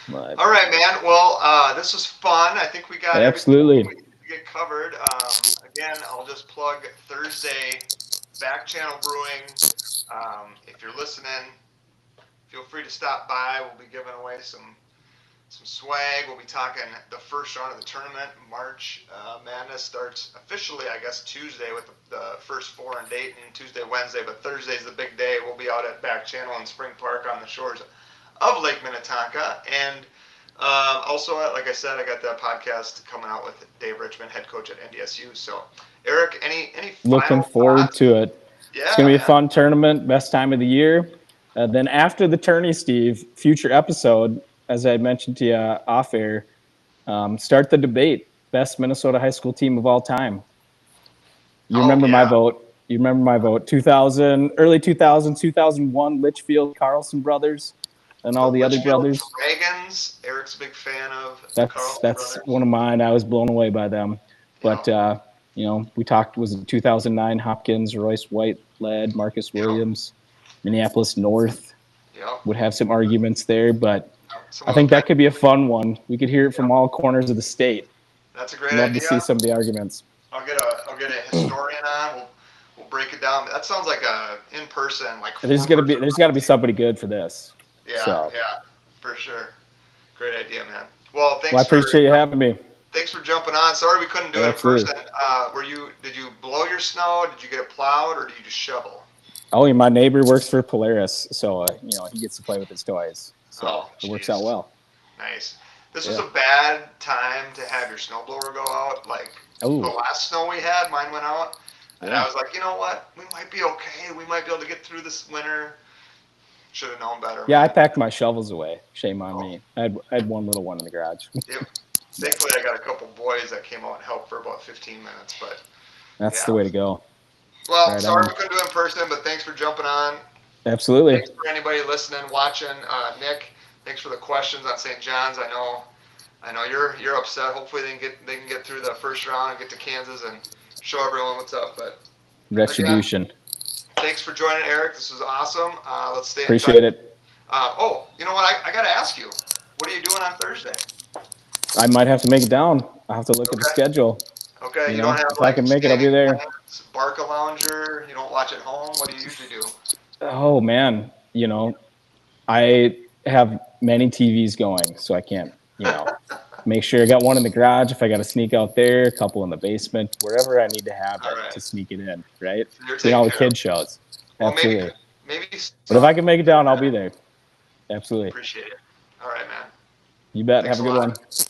but All right, man. Well, this was fun. I think we got everything absolutely. we need to get covered. Again, I'll just plug Thursday, Back Channel Brewing. If you're listening, feel free to stop by. We'll be giving away some swag. We'll be talking the first round of the tournament. March Madness starts officially, I guess, Tuesday with the first four in Dayton, Tuesday, Wednesday, but Thursday's the big day. We'll be out at Back Channel in Spring Park on the shores of Lake Minnetonka. And also, like I said, I got that podcast coming out with Dave Richmond, head coach at NDSU. So, Eric, any Looking final forward thoughts? to it. Yeah, It's going to be a man. fun tournament, best time of the year. Then after the tourney, Steve, future episode, as I mentioned to you off air, start the debate. Best Minnesota high school team of all time. You remember my vote. You remember my vote. 2000, early 2000, 2001, Litchfield, Carlson brothers, and all the other brothers. Dragons. Eric's a big fan of the Carlson That's brothers. one of mine. I was blown away by them. But, we talked, was it 2009, Hopkins, Royce White led, Marcus Williams, Minneapolis North. Would have some arguments there, but I think that could be a fun one. We could hear it from all corners of the state. That's a great idea. idea. Love to see some of the arguments. I'll get a historian on. We'll break it down. That sounds like a in person There's got to be somebody good for this. Yeah, for sure. Great idea, man. Well, thanks. Well, I appreciate you having me. Thanks for jumping on. Sorry we couldn't do it in person. Did you blow your snow? Did you get it plowed, or did you just shovel? Oh, my neighbor works for Polaris, so he gets to play with his toys. So it works out well. Nice. This was a bad time to have your snowblower go out. The last snow we had, mine went out, and I was like, you know what? We might be okay. We might be able to get through this winter. Should have known better. Yeah, I packed my shovels away. Shame on me. I had one little one in the garage. Yep. Thankfully, I got a couple boys that came out and helped for about 15 minutes, but that's the way to go. Well, sorry we couldn't do it in person, but thanks for jumping on. Absolutely. Thanks for anybody listening, watching. Nick, thanks for the questions on St. John's. I know you're upset. Hopefully they can get through the first round and get to Kansas and show everyone what's up. But retribution. Again, thanks for joining, Eric. This was awesome. Let's stay in touch. Appreciate it. You know what? I got to ask you. What are you doing on Thursday? I might have to make it down. I'll have to look at the schedule. Okay. You don't have if I can make it, I'll be there. Barca lounger. You don't watch at home. What do you usually do? Oh man, I have many TVs going, so I can't. Make sure I got one in the garage. If I got to sneak out there, a couple in the basement, wherever I need to have it to sneak it in, right? All the kid shows. Absolutely. Maybe. But if I can make it down, I'll be there. Absolutely. Appreciate it. All right, man. You bet. Have a good one.